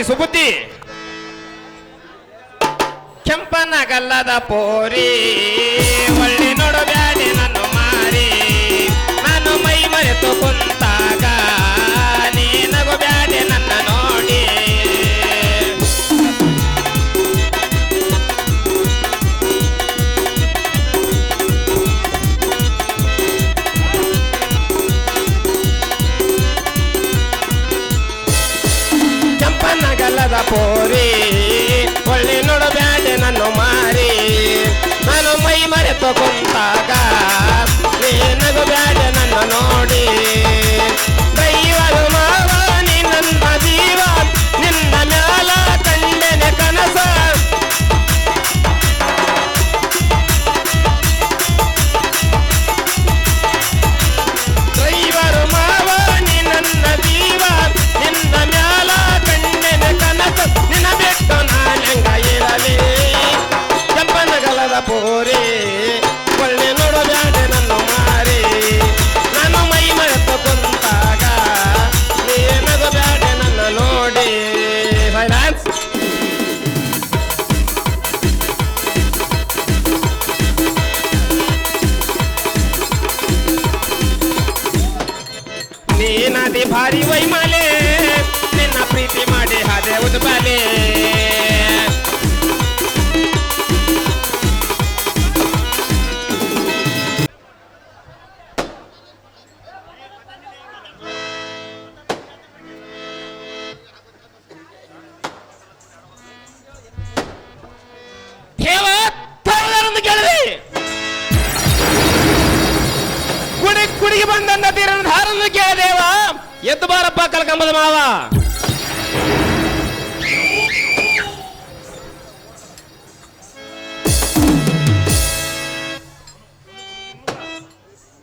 ಸುಬುದ್ದಿ ಕೆಂಪನ ಗಲ್ಲದ ಪೋರಿ ಒಳ್ಳೆ ನೋಡು ಬ್ಯಾಡೆ ನಾನು ಮಾರಿ ನಾನು ಮೈ ಮರೆತು ಕುಂತಾಗ ನೀನಗು ಬ್ಯಾಡೆ ನನ್ನ ನೋಡಿ ಗಲ್ಲದ ಪೋರಿ ಒಳ್ಳೆ ನೋಡಬ್ಯಾಡೆ ನನ್ನ ಮಾರಿ ನಾನು ಮೈ ಮರೆತು ಕುಂತಾಗ ನೀನಗು ಬ್ಯಾಡೆ ನನ್ನ ನೋಡಿ ದೈವರು ಮಾವ ನೀ ನನ್ನ ಜೀವ ನಿನ್ನ ಮ್ಯಾಲ ಕಂಡೆನೆ ಕನಸ ದೈವರು ಮಾವ ನೀ ನನ್ನ ಜೀವ ನಿನ್ನ ಮ್ಯಾಲ ನಿನ್ನ ಬಿಟ್ಟು ನಾನೆಂಗ ಇರಲಿ ಕೆಂಪನಗಲದ ಪೋರಿ ಒಳ್ಳೆ ನೋಡು ಬ್ಯಾಡೆ ನನ್ನ ಮಾರಿ ನಾನು ಮೈ ಮರೆತು ಕುಂತಾಗ ನೀನಗು ಬ್ಯಾಡೆ ನನ್ನ ನೋಡಿ ಫೈನಾನ್ಸ್ ನೀನದಿ ಭಾರಿ ವೈಮಾಲೆ ನಿನ್ನ ಪ್ರೀತಿ ಮಾಡಿ ಹಾದೆ ಉದ್ಬಾಲೆ ಕಲ್ಕಂಬದ ಮಾವ.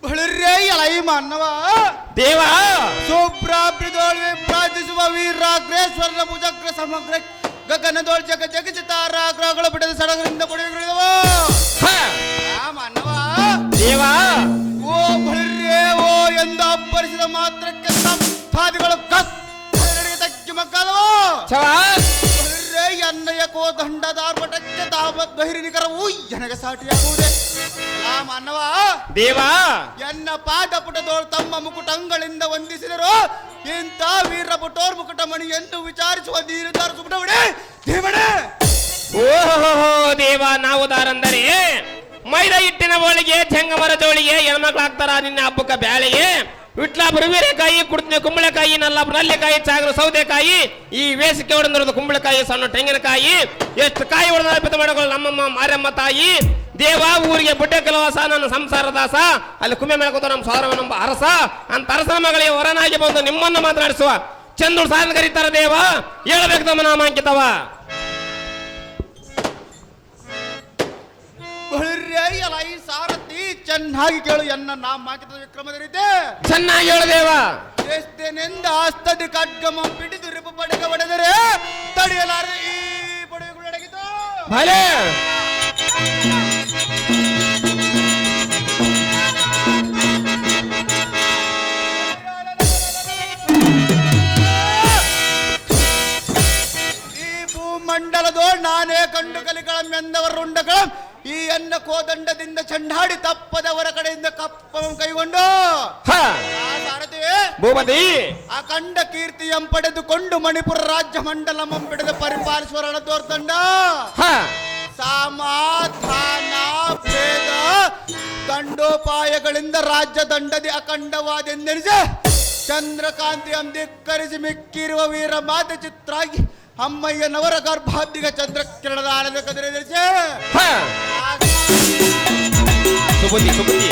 ಬಳಿರ್ರೇ ಎಲೈ ಮಾನವ ದೇವ ಸುಪ್ರಾಪ್ರಿದೋಳ್ವೆ ಪ್ರಾರ್ಥಿಸುವ ವೀರಾಗ್ರೇಶ್ವರನ ಭುಜಗ್ರ ಸಮಗ್ರ ಗಗನದೋಳ್ ಜಗ ಜಗಜಿತಾರಾಗ್ರಹಗಳು ಬಿಡದ ಸಡಗರಿಂದ ಪಡೆಯುವ ಮಾನವ ದೇವ ಓ ಬಳಿರ್ರೇ ಓ ಎಂದು ಅಬ್ಬರಿಸಿದ ಮಾತ್ರಕ್ಕೆ ಸಂಪಾದಿಗಳು ತಗ್ಗಿ ಮಕ್ಕಳವು ಬಳಿರ್ರೇ ಎನ್ನಯ ಕೋದಂಡದಾರ್ಭಟಕ್ಕೆ ತಾವತ್ ಬಹಿರಿನಿಕರವು ನನಗೆ ಸಾಟಿಯಾಗುವುದೇ ಮಾನವ ದೇವ ಎನ್ನ ಪಾದಪುಟದೋಳು ತಮ್ಮ ಮುಕುಟಂಗಳಿಂದ ವಂದಿಸಿದರು ಇಂಥ ವೀರ ಪುಟೋರ್ ಮುಕುಟ ಮಣಿ ಎಂದು ವಿಚಾರಿಸುವ ನೀರುದಾರ ಸುಬಿಡವಡೆ ದೇವಡೆ. ಓಹೋ ದೇವ ನಾವು ದಾರಂದರೆ ಮೈದಾ ಹಿಟ್ಟಿನ ಹೋಳಿಗೆ ಜಂಗಮರ ಜೋಳಿಗೆ ಹೆಣ್ಮಕ್ಳಾಗ್ತಾರ ನಿನ್ನ ಹಬ್ಬಕ್ಕ ಬ್ಯಾಳಿಗೆ ವಿಟ್ಲಾಪುರ ವೀರೆಕಾಯಿ ಕುಡ್ತಿನ ಕುಂಬಳಕಾಯಿ ನಲ್ಲಾಪುರ ನಲ್ಲೆಕಾಯಿ ಚಾಗರ ಸೌದೆಕಾಯಿ ಈ ವೇಸಿಕೆ ಹೊಡೆದಿರೋದು ಕುಂಬಳಕಾಯಿ ಸಣ್ಣ ತೆಂಗಿನಕಾಯಿ ಎಷ್ಟು ಕಾಯಿ ಹೊಡೆದ ಅರ್ಪಿತ ಮಾಡಿಕೊಳ್ಳ ನಮ್ಮಮ್ಮ ಮಾರಮ್ಮ ತಾಯಿ ದೇವ ಊರಿಗೆ ಬುಡ್ಡೆ ಕೆಲವಾಸ ನನ್ನ ಸಂಸಾರ ದಾಸ ಅಲ್ಲಿ ಕುಮ್ಮೆ ಮೇಲ್ಕೋತ ನಮ್ಮ ಸೋದರವ ನಮ್ಮ ಅರಸ ಅಂತ ಅರಸನ ಮಗಳಿಗೆ ಹೊರನಾಗಿ ಬಂದು ನಿಮ್ಮನ್ನು ಮಾತನಾಡಿಸುವ ಚಂದ್ರು ಸಾರನ ಕರೀತಾರ ದೇವ ಹೇಳಬೇಕು ನಮ್ಮ ನಾಮ ಅಂಕಿತವ. ಈ ಸಾರಥಿ ಚೆನ್ನಾಗಿ ಕೇಳು ಎನ್ನ ನಾಮ ಹಾಕಿದ ವಿಕ್ರಮದ ರೀತಿ ಚೆನ್ನಾಗಿ ಹೇಳು ದೇವ. ಎಷ್ಟೇನೆಂದ ಹಸ್ತದಿ ಖಡ್ಗಮ ಪಿಡಿದು ರಿಪು ಪಡೆಗ ಹೊಡೆದರೆ ತಡೆಯಲಾರೆ ಈ ಪಡೆಗಳು ಅಡಗಿತು ಭಲೆ ಈ ಭೂಮಂಡಲದೋ ನಾನೇ ಕಂಡು ಕಲಿಗಳಮ್ಮೆಂದವರುಂಡಗಳ ಈ ಅನ್ನ ಕೋದಂಡದಿಂದ ಚಂಡಾಡಿ ತಪ್ಪದವರ ಕಡೆಯಿಂದ ಕಪ್ಪ ಕೈಗೊಂಡು ಭೂಪತಿ ಅಖಂಡ ಕೀರ್ತಿಯಂ ಪಡೆದುಕೊಂಡು ಮಣಿಪುರ ರಾಜ್ಯ ಮಂಡಲ ಮಂಬಿಡದ ಪರಿಪಾಲಿಸುವರಣ ತೋರ್ತಂಡ ಸಮಾಧಾನ ಭೇದ ದಂಡೋಪಾಯಗಳಿಂದ ರಾಜ್ಯ ದಂಡದಿ ಅಖಂಡವಾದೆಂದೆನಿಸಿ ಚಂದ್ರಕಾಂತಿ ಧಿಕ್ಕರಿಸಿ ಮಿಕ್ಕಿರುವ ವೀರ ಮಾತೆ ಚಿತ್ರಾಗಿ ಅಮ್ಮಯ್ಯನವರ ಗರ್ಭಾಬ್ದಿಗ ಚಂದ್ರಕಿರಣದ ಆನಂದ ಕದಿರಿಸಿ ಸುಬುದ್ಧಿ ಸುಬುದ್ಧಿ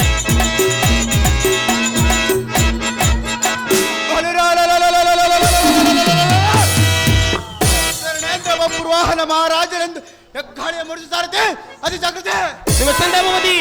ಪುರ್ವಾಹನ ಮಹಾರಾಜರೆಂದು ಹೆಗ್ಗಾಳಿಯ ಮುಡಿಸಿ ಸಾರತೆ ಅತಿ ಜಾಗೃತೆ ನಿಮ್ಮ ಸಂದ ಭೂಪತಿ.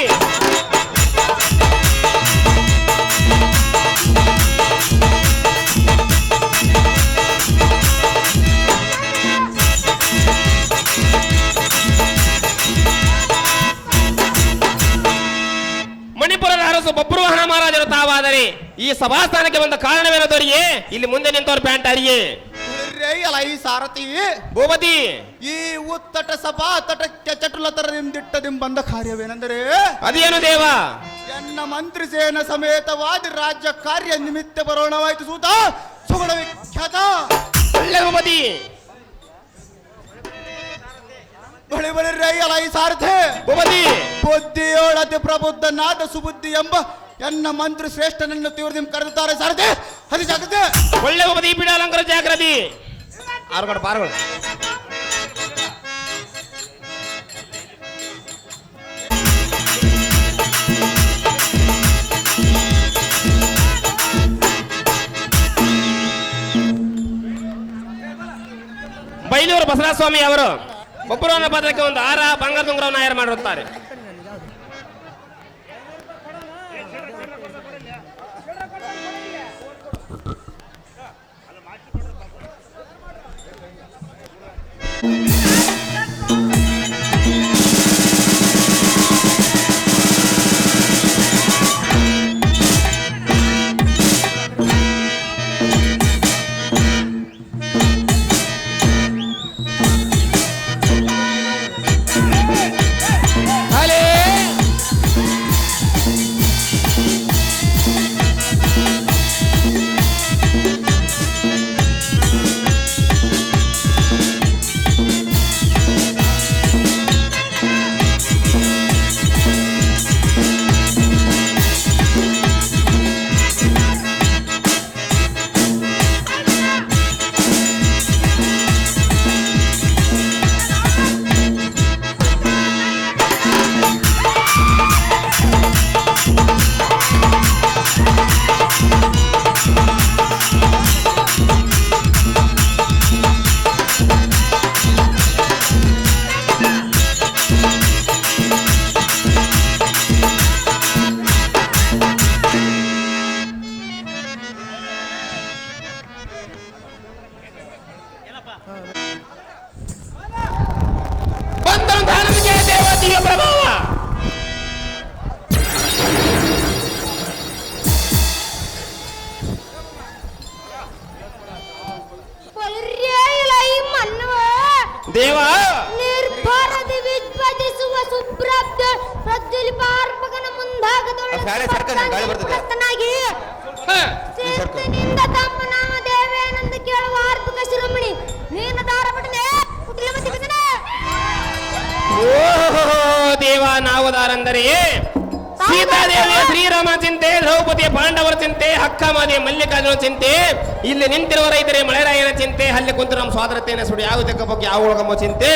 ಮಣಿಪುರದ ಅರಸು ಬಬ್ರುವಾಹನ ಮಹಾರಾಜರು ತಾವಾದರೆ ಈ ಸಭಾಸ್ಥಾನಕ್ಕೆ ಬಂದ ಕಾರಣವೇನದವರಿಗೆ ಇಲ್ಲಿ ಮುಂದೆ ನಿಂತವ್ರ ಪ್ಯಾಂಟ್ ಅರಿಯೇ ಈ ಸಾರಥಿ ಭೂಪತಿ ಈ ಉತ್ತಟ ಸಭಾ ತಟಕ್ಕೆ ಚಟುಲತರದಿಂದಿಟ್ಟದಿಂ ಬಂದ ಕಾರ್ಯವೇನೆಂದರೆ ಅದೇನು ದೇವ ಎನ್ನ ಮಂತ್ರಿ ಸೇನ ಸಮೇತವಾದ ರಾಜ್ಯ ಕಾರ್ಯ ನಿಮಿತ್ತ ಬರೋಣವಾಯಿತು ಸೂತ ಸುಗುಣ ವಿಖ್ಯಾತ ಒಳ್ಳೆ ಭೂಪತಿ ಬಳಿ ಬಳಿ ರೈಯಲ ಈ ಸಾರಥಿ ಭೂಪತಿ ಬುದ್ಧಿಯೋಳತಿ ಪ್ರಬುದ್ಧನಾದ ಸುಬುದ್ಧಿ ಎಂಬ ಎನ್ನ ಮಂತ್ರಿ ಶ್ರೇಷ್ಠನನ್ನು ತೀವ್ರದಿಂ ಕರೆದುತ್ತಾರೆ ಸಾರಥಿ ಅತಿ ಜಾಗ್ರತೆ ಒಳ್ಳೆ ಭೂಪತಿ ಪೀಡ ಅಲಂಕಾರ ಜಾಗ್ರತಿ ಆರುಗಡ ಪಾರುಗಳು ಬೈಲೂರು ಬಸವರಾಜ ಸ್ವಾಮಿ ಅವರು ಒಬ್ಬರನ್ನ ಪದಕ್ಕೆ ಒಂದು ಹಾರ ಬಂಗಾರ ದುಂಗರವನ್ನು ತಯಾರು ಮಾಡಿರುತ್ತಾರೆ. ಬಂದಂತಹ ನಮಗೆ ದೇವತೆಯ ಪ್ರಭಾವ. ದೇವ ನಿರ್ಭರದಿ ವಿದ್ವದಿಸುವ ಸುಬ್ರಬ್ಧ ಪ್ರಜ್ವಲಿಪಾರ್ಪಕನ ಮುಂದಾಗದೊಳಗೆ ಸೇರ್ತಿನಿಂದ ತಮ್ಮ ನಾಮ ದೇವೇನಂದ ಕೇಳುವ ಆರ್ಪಕ ಶಿರೋಮಣಿ ನೀನ ದಾರಪಟ್ಟನೆ ದೇವ ನಾವು ದಾರಂದರೆ ಸೀತಾದೇವಿಯ ಶ್ರೀರಾಮ ಚಿಂತೆ, ದ್ರೌಪದಿಯ ಪಾಂಡವರ ಚಿಂತೆ, ಹಕ್ಕಮಾದಿಯ ಮಲ್ಲಿಕಾರ್ಜುನ ಚಿಂತೆ, ಇಲ್ಲಿ ನಿಂತಿರುವ ರೈತರೇ ಮಳೆರಾಯನ ಚಿಂತೆ, ಅಲ್ಲಿ ಕುಂತು ನಮ್ಮ ಸ್ವಾತಂತ್ರ್ಯನ ಸುಡಿ ಯಾವುದಕ್ಕೆ ಬಗ್ಗೆ ಯಾವ ಒಳಗಮ್ಮ ಚಿಂತೆ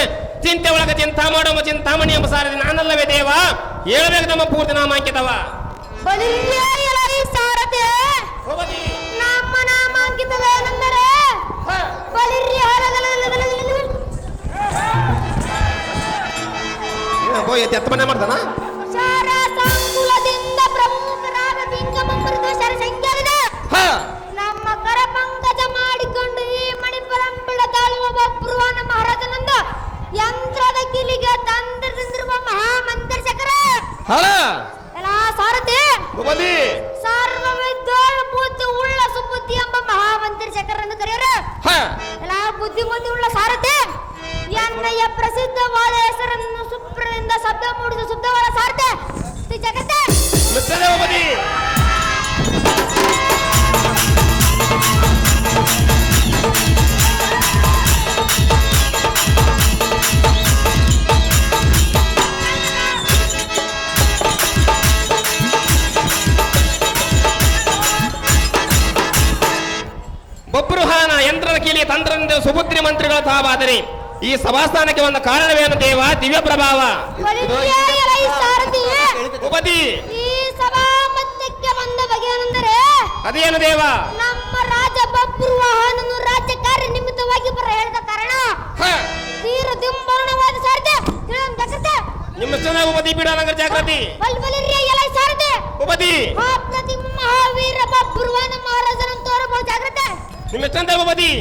ಒಳಗ ಚಿಂತಾ ಮಾಡೋ ಚಿಂತಾಮಣಿ ಎಂಬ ಸಾರದಿ ನಾನಲ್ಲವೇ ದೇವ, ಹೇಳ್ಬೇಕು ನಮ್ಮ ಪೂರ್ತಿ ನಾಮಾಂಕಿತವ. ನಮ್ಮ ನಾಮಾಂಕಿತವೇನೆಂದರೆ ಎತ್ತ ಮನೆ ಮಾಡ್ತಾನ ಕುಲದಿಂದ ಪ್ರಮುಖರಾದ ಬಿಂಗಮೃತೇಶ್ವರ ಸಂಖ್ಯೆಯಿದೆ. ನಮ್ಮ ಕರ ಪಂಕಜ ಮಾಡಿಕೊಂಡು ಈ ಮಣಿಪರಂಬಿಳ ತಾಳುವ ಬಬ್ರುವನ ಮಹಾರಾಜನಂದ ಯಂತ್ರದ ಕಿಲಿಗೆ ತಂದಿರುವ ಮಹಾಮಂತ್ರಿಶಕರ ಎಲ್ಲ ಸಾರಥಿ ಸರ್ವವಿದ್ವಾಳ ಬುದ್ಧಿ ಉಳ್ಳ ಸುಬುದ್ಧಿ ಎಂಬ ಮಹಾಮಂತ್ರಿಶಕರ ಎಂದು ಕರೆಯರು. ಎಲ್ಲ ಬುದ್ಧಿಮತಿ ಉಳ್ಳ ಸಾರಥಿ ಎನ್ನಯ್ಯ ಪ್ರಸಿದ್ಧವಾದ ಹೆಸರನ್ನು ಸುಪ್ರದಿಂದ ಶಬ್ದ ಮೂಡಿದ ಶುದ್ಧವಾದ ಸಾರಥಿ ಜಗತ್ತೇ ಬಬ್ರುಹಾನ ಯಂತ್ರದ ಕೀಲಿ ತಂತ್ರದಿಂದ ಸುಬುದ್ಧಿ ಮಂತ್ರಿಗಳ ತಾವಾದರೆ ಈ ಸಭಾಸ್ಥಾನಕ್ಕೆ ಒಂದು ಕಾರಣವೇನು ದೇವ? ದಿವ್ಯ ಪ್ರಭಾವ. ಈ ಸಭಾ ಮಧ್ಯಕ್ಕೆ ಬಂದ ಬಗೆಯೆಂದರೆ ಅದೇನು ದೇವ? ನಮ್ಮ ರಾಜ ಬಬ್ರುವಾಹನನು ರಾಜ್ಯ ಕಾರ್ಯ ನಿಮಿತ್ತವಾಗಿ ಬರ ಹೇಳಿದ ಕಾರಣ ತೀರ ದಿಂಬರಣವಾದ ಸಾರಥಿ ನಿಮ್ಮ ಚೆನ್ನಾಗಿ ಉಪದಿ ಬಿಡೋನಗರ ಜಾಗೃತಿ ಸಾರಥಿ ಉಪದಿ ಪ್ರತಿ ಮಹಾವೀರ ಬಬ್ರುವಾಹನ ಮಹಾರಾಜನನ್ನು ತೋರಬಹುದು ಜಾಗ್ರತೆ ನಿಮ್ಮ ಚಂದ ಉಪದಿ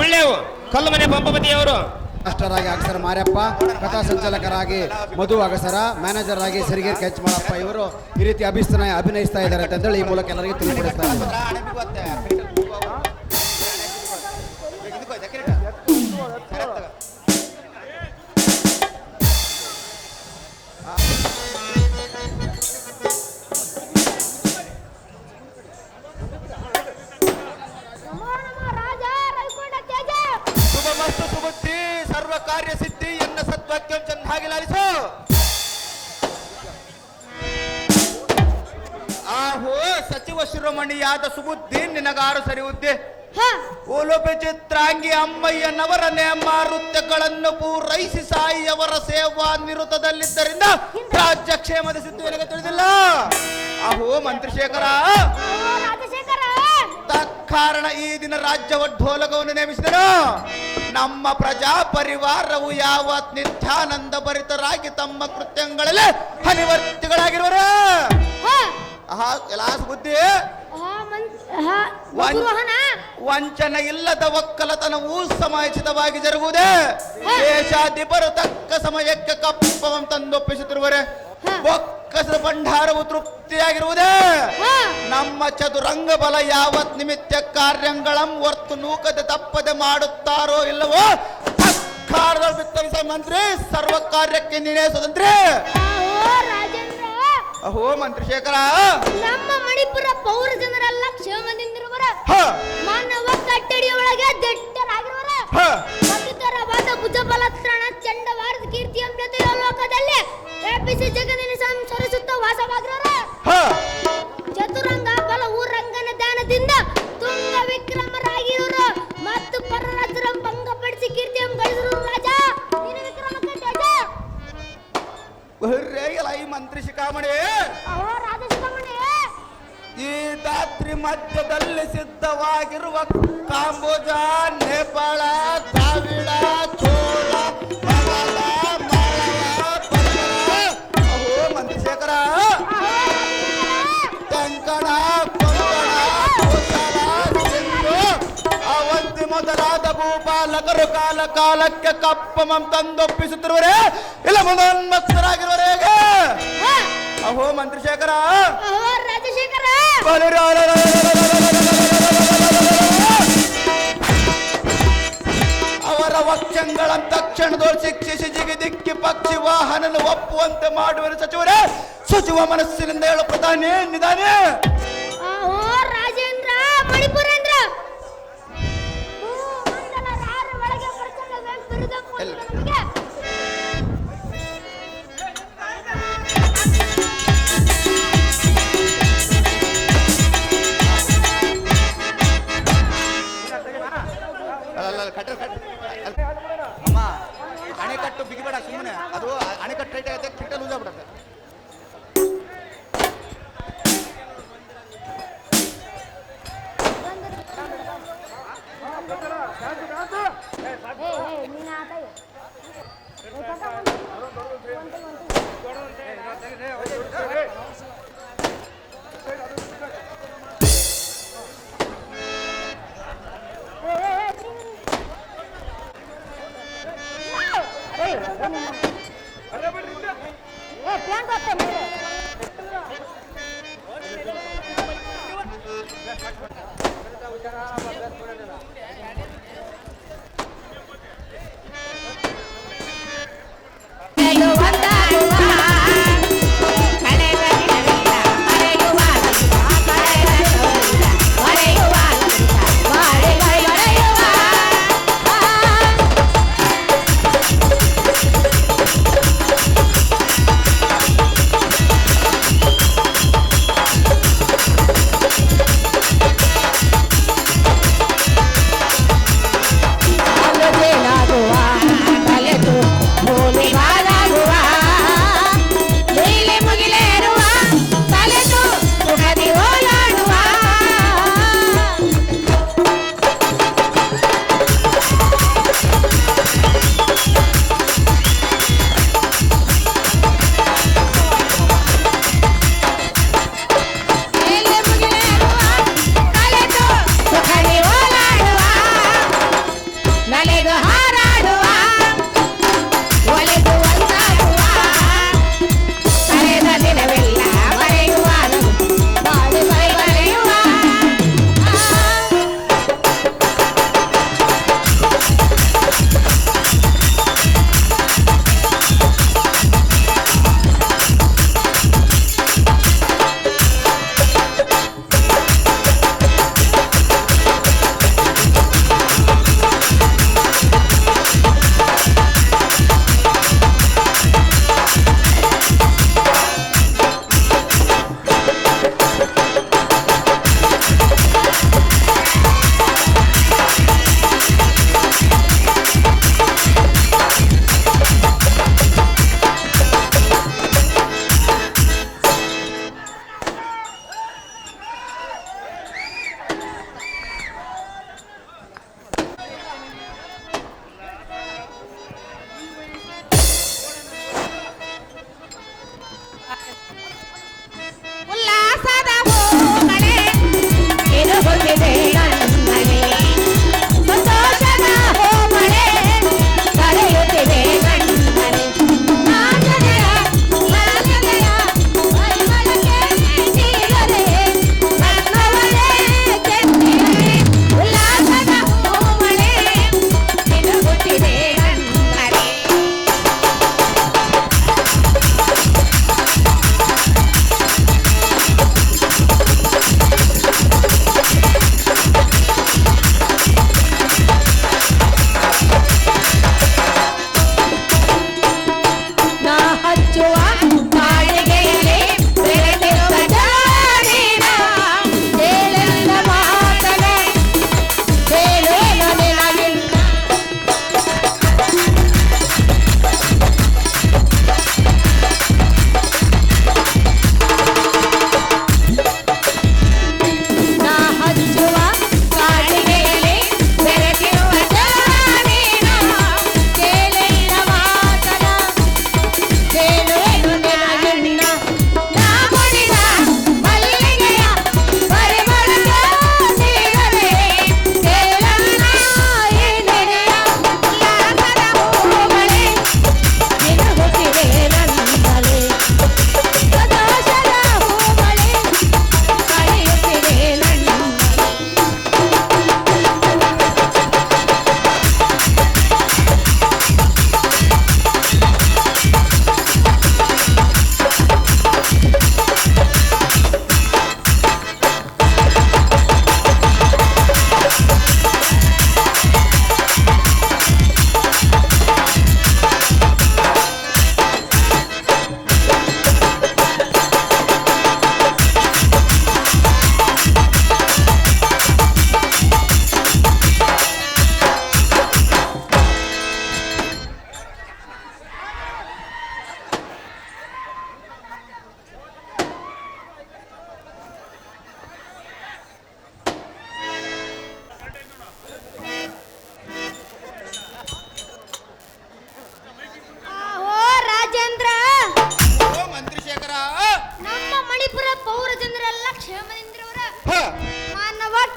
ಒಳ್ಳೆವು ಕಲ್ಲುಮನೆ ಪಂಪಪತಿಯವರು ಮಾಸ್ಟರ್ ಆಗಿ ಅಗಸರ ಮಾರ್ಯಪ್ಪ, ಕಥಾ ಸಂಚಾಲಕರಾಗಿ ಮಧು ಅಗಸರ, ಮ್ಯಾನೇಜರ್ ಆಗಿ ಸಿರಿಗೇರ್ ಕೆಂಚಮಾಳಪ್ಪ ಇವರು ಈ ರೀತಿ ಅಭಿನಯಿಸ್ತಾ ಇದ್ದಾರೆ ಅಂತಂದೇಳಿ ಈ ಮೂಲಕ ಎಲ್ಲರಿಗೂ ತಿಳಿಪಡಿಸ್ತಾ ಇದ್ದಾರೆ. ಸುಬುದ್ಧಿ ಸರ್ವ ಕಾರ್ಯ ಸಿದ್ಧಿ ಎನ್ನ ಸದ್ವಾಕ್ಯ ಚೆನ್ನಾಗಿ ಲಾಲಿಸು. ಆಹೋ ಸಚಿವ ಶಿರೋಮಣಿಯಾದ ಸುಬುದ್ಧಿ ನಿನಗಾರು ಸರಿಯುದ್ದೆ. ಓಲೋಪೆ ಚಿತ್ರಾಂಗಿ ಅಮ್ಮಯ್ಯನವರನೇ ಮಾರುತ್ಯಗಳನ್ನು ಪೂರೈಸಿ ಸಾಯಿಯವರ ಸೇವಾ ನಿರುತದಲ್ಲಿದ್ದರಿಂದ ರಾಜ್ಯ ಕ್ಷೇಮದ ಸಿದ್ದು ನಿನಗೆ ತಿಳಿದಿಲ್ಲ. ಆಹೋ ಮಂತ್ರಿಶೇಖರ, ಕಾರಣ ಈ ದಿನ ರಾಜ್ಯ ಒಡ್ಡೋಲಗವನ್ನು ನೇಮಿಸಿದರು. ನಮ್ಮ ಪ್ರಜಾ ಪರಿವಾರವು ಯಾವತ್ ನಿತ್ಯಾನಂದ ಭರಿತರಾಗಿ ತಮ್ಮ ಕೃತ್ಯಗಳಲ್ಲಿ ಹನಿವರ್ತಿಗಳಾಗಿರುವರು. ಬುದ್ಧಿ ವಂಚನೆ ಇಲ್ಲದ ಒಕ್ಕಲತನವು ಸಮಯೋಚಿತವಾಗಿ ಜರುಗುವುದೇ. ದೇಶಾಧಿಪರು ತಕ್ಕ ಸಮಯಕ್ಕೆ ಕಪ್ಪವನ್ನು ತಂದೊಪ್ಪಿಸುತ್ತಿರುವರೆ. ಬೊಕ್ಕಸದ ಭಂಡಾರವು ತೃಪ್ತಿಯಾಗಿರುವುದೇ. ನಮ್ಮ ಚದುರಂಗ ಬಲ ಯಾವತ್ ನಿಮಿತ್ತ ಕಾರ್ಯಗಳಂ ಹೊರ್ತು ನೂಕದೆ ತಪ್ಪದೆ ಮಾಡುತ್ತಾರೋ ಇಲ್ಲವೋ ಸರ್ಕಾರದಲ್ಲಿ ಬಿತ್ತರಿಸ ಮಂತ್ರಿ ಸರ್ವ ಕಾರ್ಯಕ್ಕೆ ನೀನೇ ಸ್ವತಂತ್ರ. ಅಹೋ ಮಂತ್ರಿಶೇಖರ, ನಮ್ಮ ಮಣಿಪುರ ಪೌರ ಜನರೆಲ್ಲ ಕ್ಷೇಮದಿಂದಿರುವರ ಮಾನವ ಕಟ್ಟಡಿಯೊಳಗೆ ದಿಟ್ಟರಾಗಿರುವರ ಪವಿತ್ರವಾದ ಭುಜಬಲತ್ರಣ ಚಂಡವಾರದ ಕೀರ್ತಿ ಎಂಬ ಲೋಕದಲ್ಲಿ ವ್ಯಾಪಿಸಿ ಜಗತ್ತಿನ ಸಂಚರಿಸುತ್ತ ವಾಸವಾಗಿರೋರ ಚತುರಂಗ ಬಲ ಊರಂಗನ ದಾನದಿಂದ ತುಂಗ ವಿಕ್ರಮರಾಗಿರೋರು ಮತ್ತು ಪರರಾಜರ ಭಂಗಪಡಿಸಿ ಕೀರ್ತಿಯನ್ನು ಗಳಿಸಿರುವ ರಾಜ ವಿಕ್ರಮ ಈ ಮಂತ್ರಿ ಶಿಖಾಮಣಿ ಈ ದಾತ್ರಿ ಮಧ್ಯದಲ್ಲಿ ಸಿದ್ಧವಾಗಿರುವ ಕಾಂಬೋಜ, ನೇಪಾಳ, ದ್ರಾವಿಡ, ಚೋಳ, ಮಗಧ, ಮಾಳವ, ಪಂಜರ. ಭಕ್ತರು ಕಾಲ ಕಾಲಕ್ಕೆ ಕಪ್ಪಮಂ ತಂದೊಪ್ಪಿಸುತ್ತಿರುವರೇ ಇಲ್ಲ ಮುಂದೋನ್ಮತ್ತರಾಗಿರುವರೇ ಹೇಗೆ? ಅಹೋ ಮಂತ್ರಿಶೇಖರ, ರಾಜಶೇಖರ, ಅವರ ವಕ್ಷಂಗಳ ತಕ್ಷಣದೋಳು ಶಿಕ್ಷಿಸಿ ಜಿಗಿದಿಕ್ಕಿ ಪಕ್ಷಿ ವಾಹನನ ಒಪ್ಪುವಂತೆ ಮಾಡುವರು ಸಚಿವರೇ. ಸಚಿವ ಮನಸ್ಸಿನಿಂದ ಹೇಳು ಪ್ರಧಾನಿ ನಿಧಾನಿ. ರಾಜೇಂದ್ರ ಮಣಿಪುರೇಂದ್ರ ಅಮ್ಮ ಅಣೆಕಟ್ಟು ಬಿಗಿಬೇಡ ಸುಮ್ಮನೆ, ಅದು ಅಣೆಕಟ್ಟು ಟೈಟ್ ಆಗುತ್ತೆ, ಕಿಟ್ಟ ಲೂಸ್ ಆಗ್ಬಿಡುತ್ತೆ.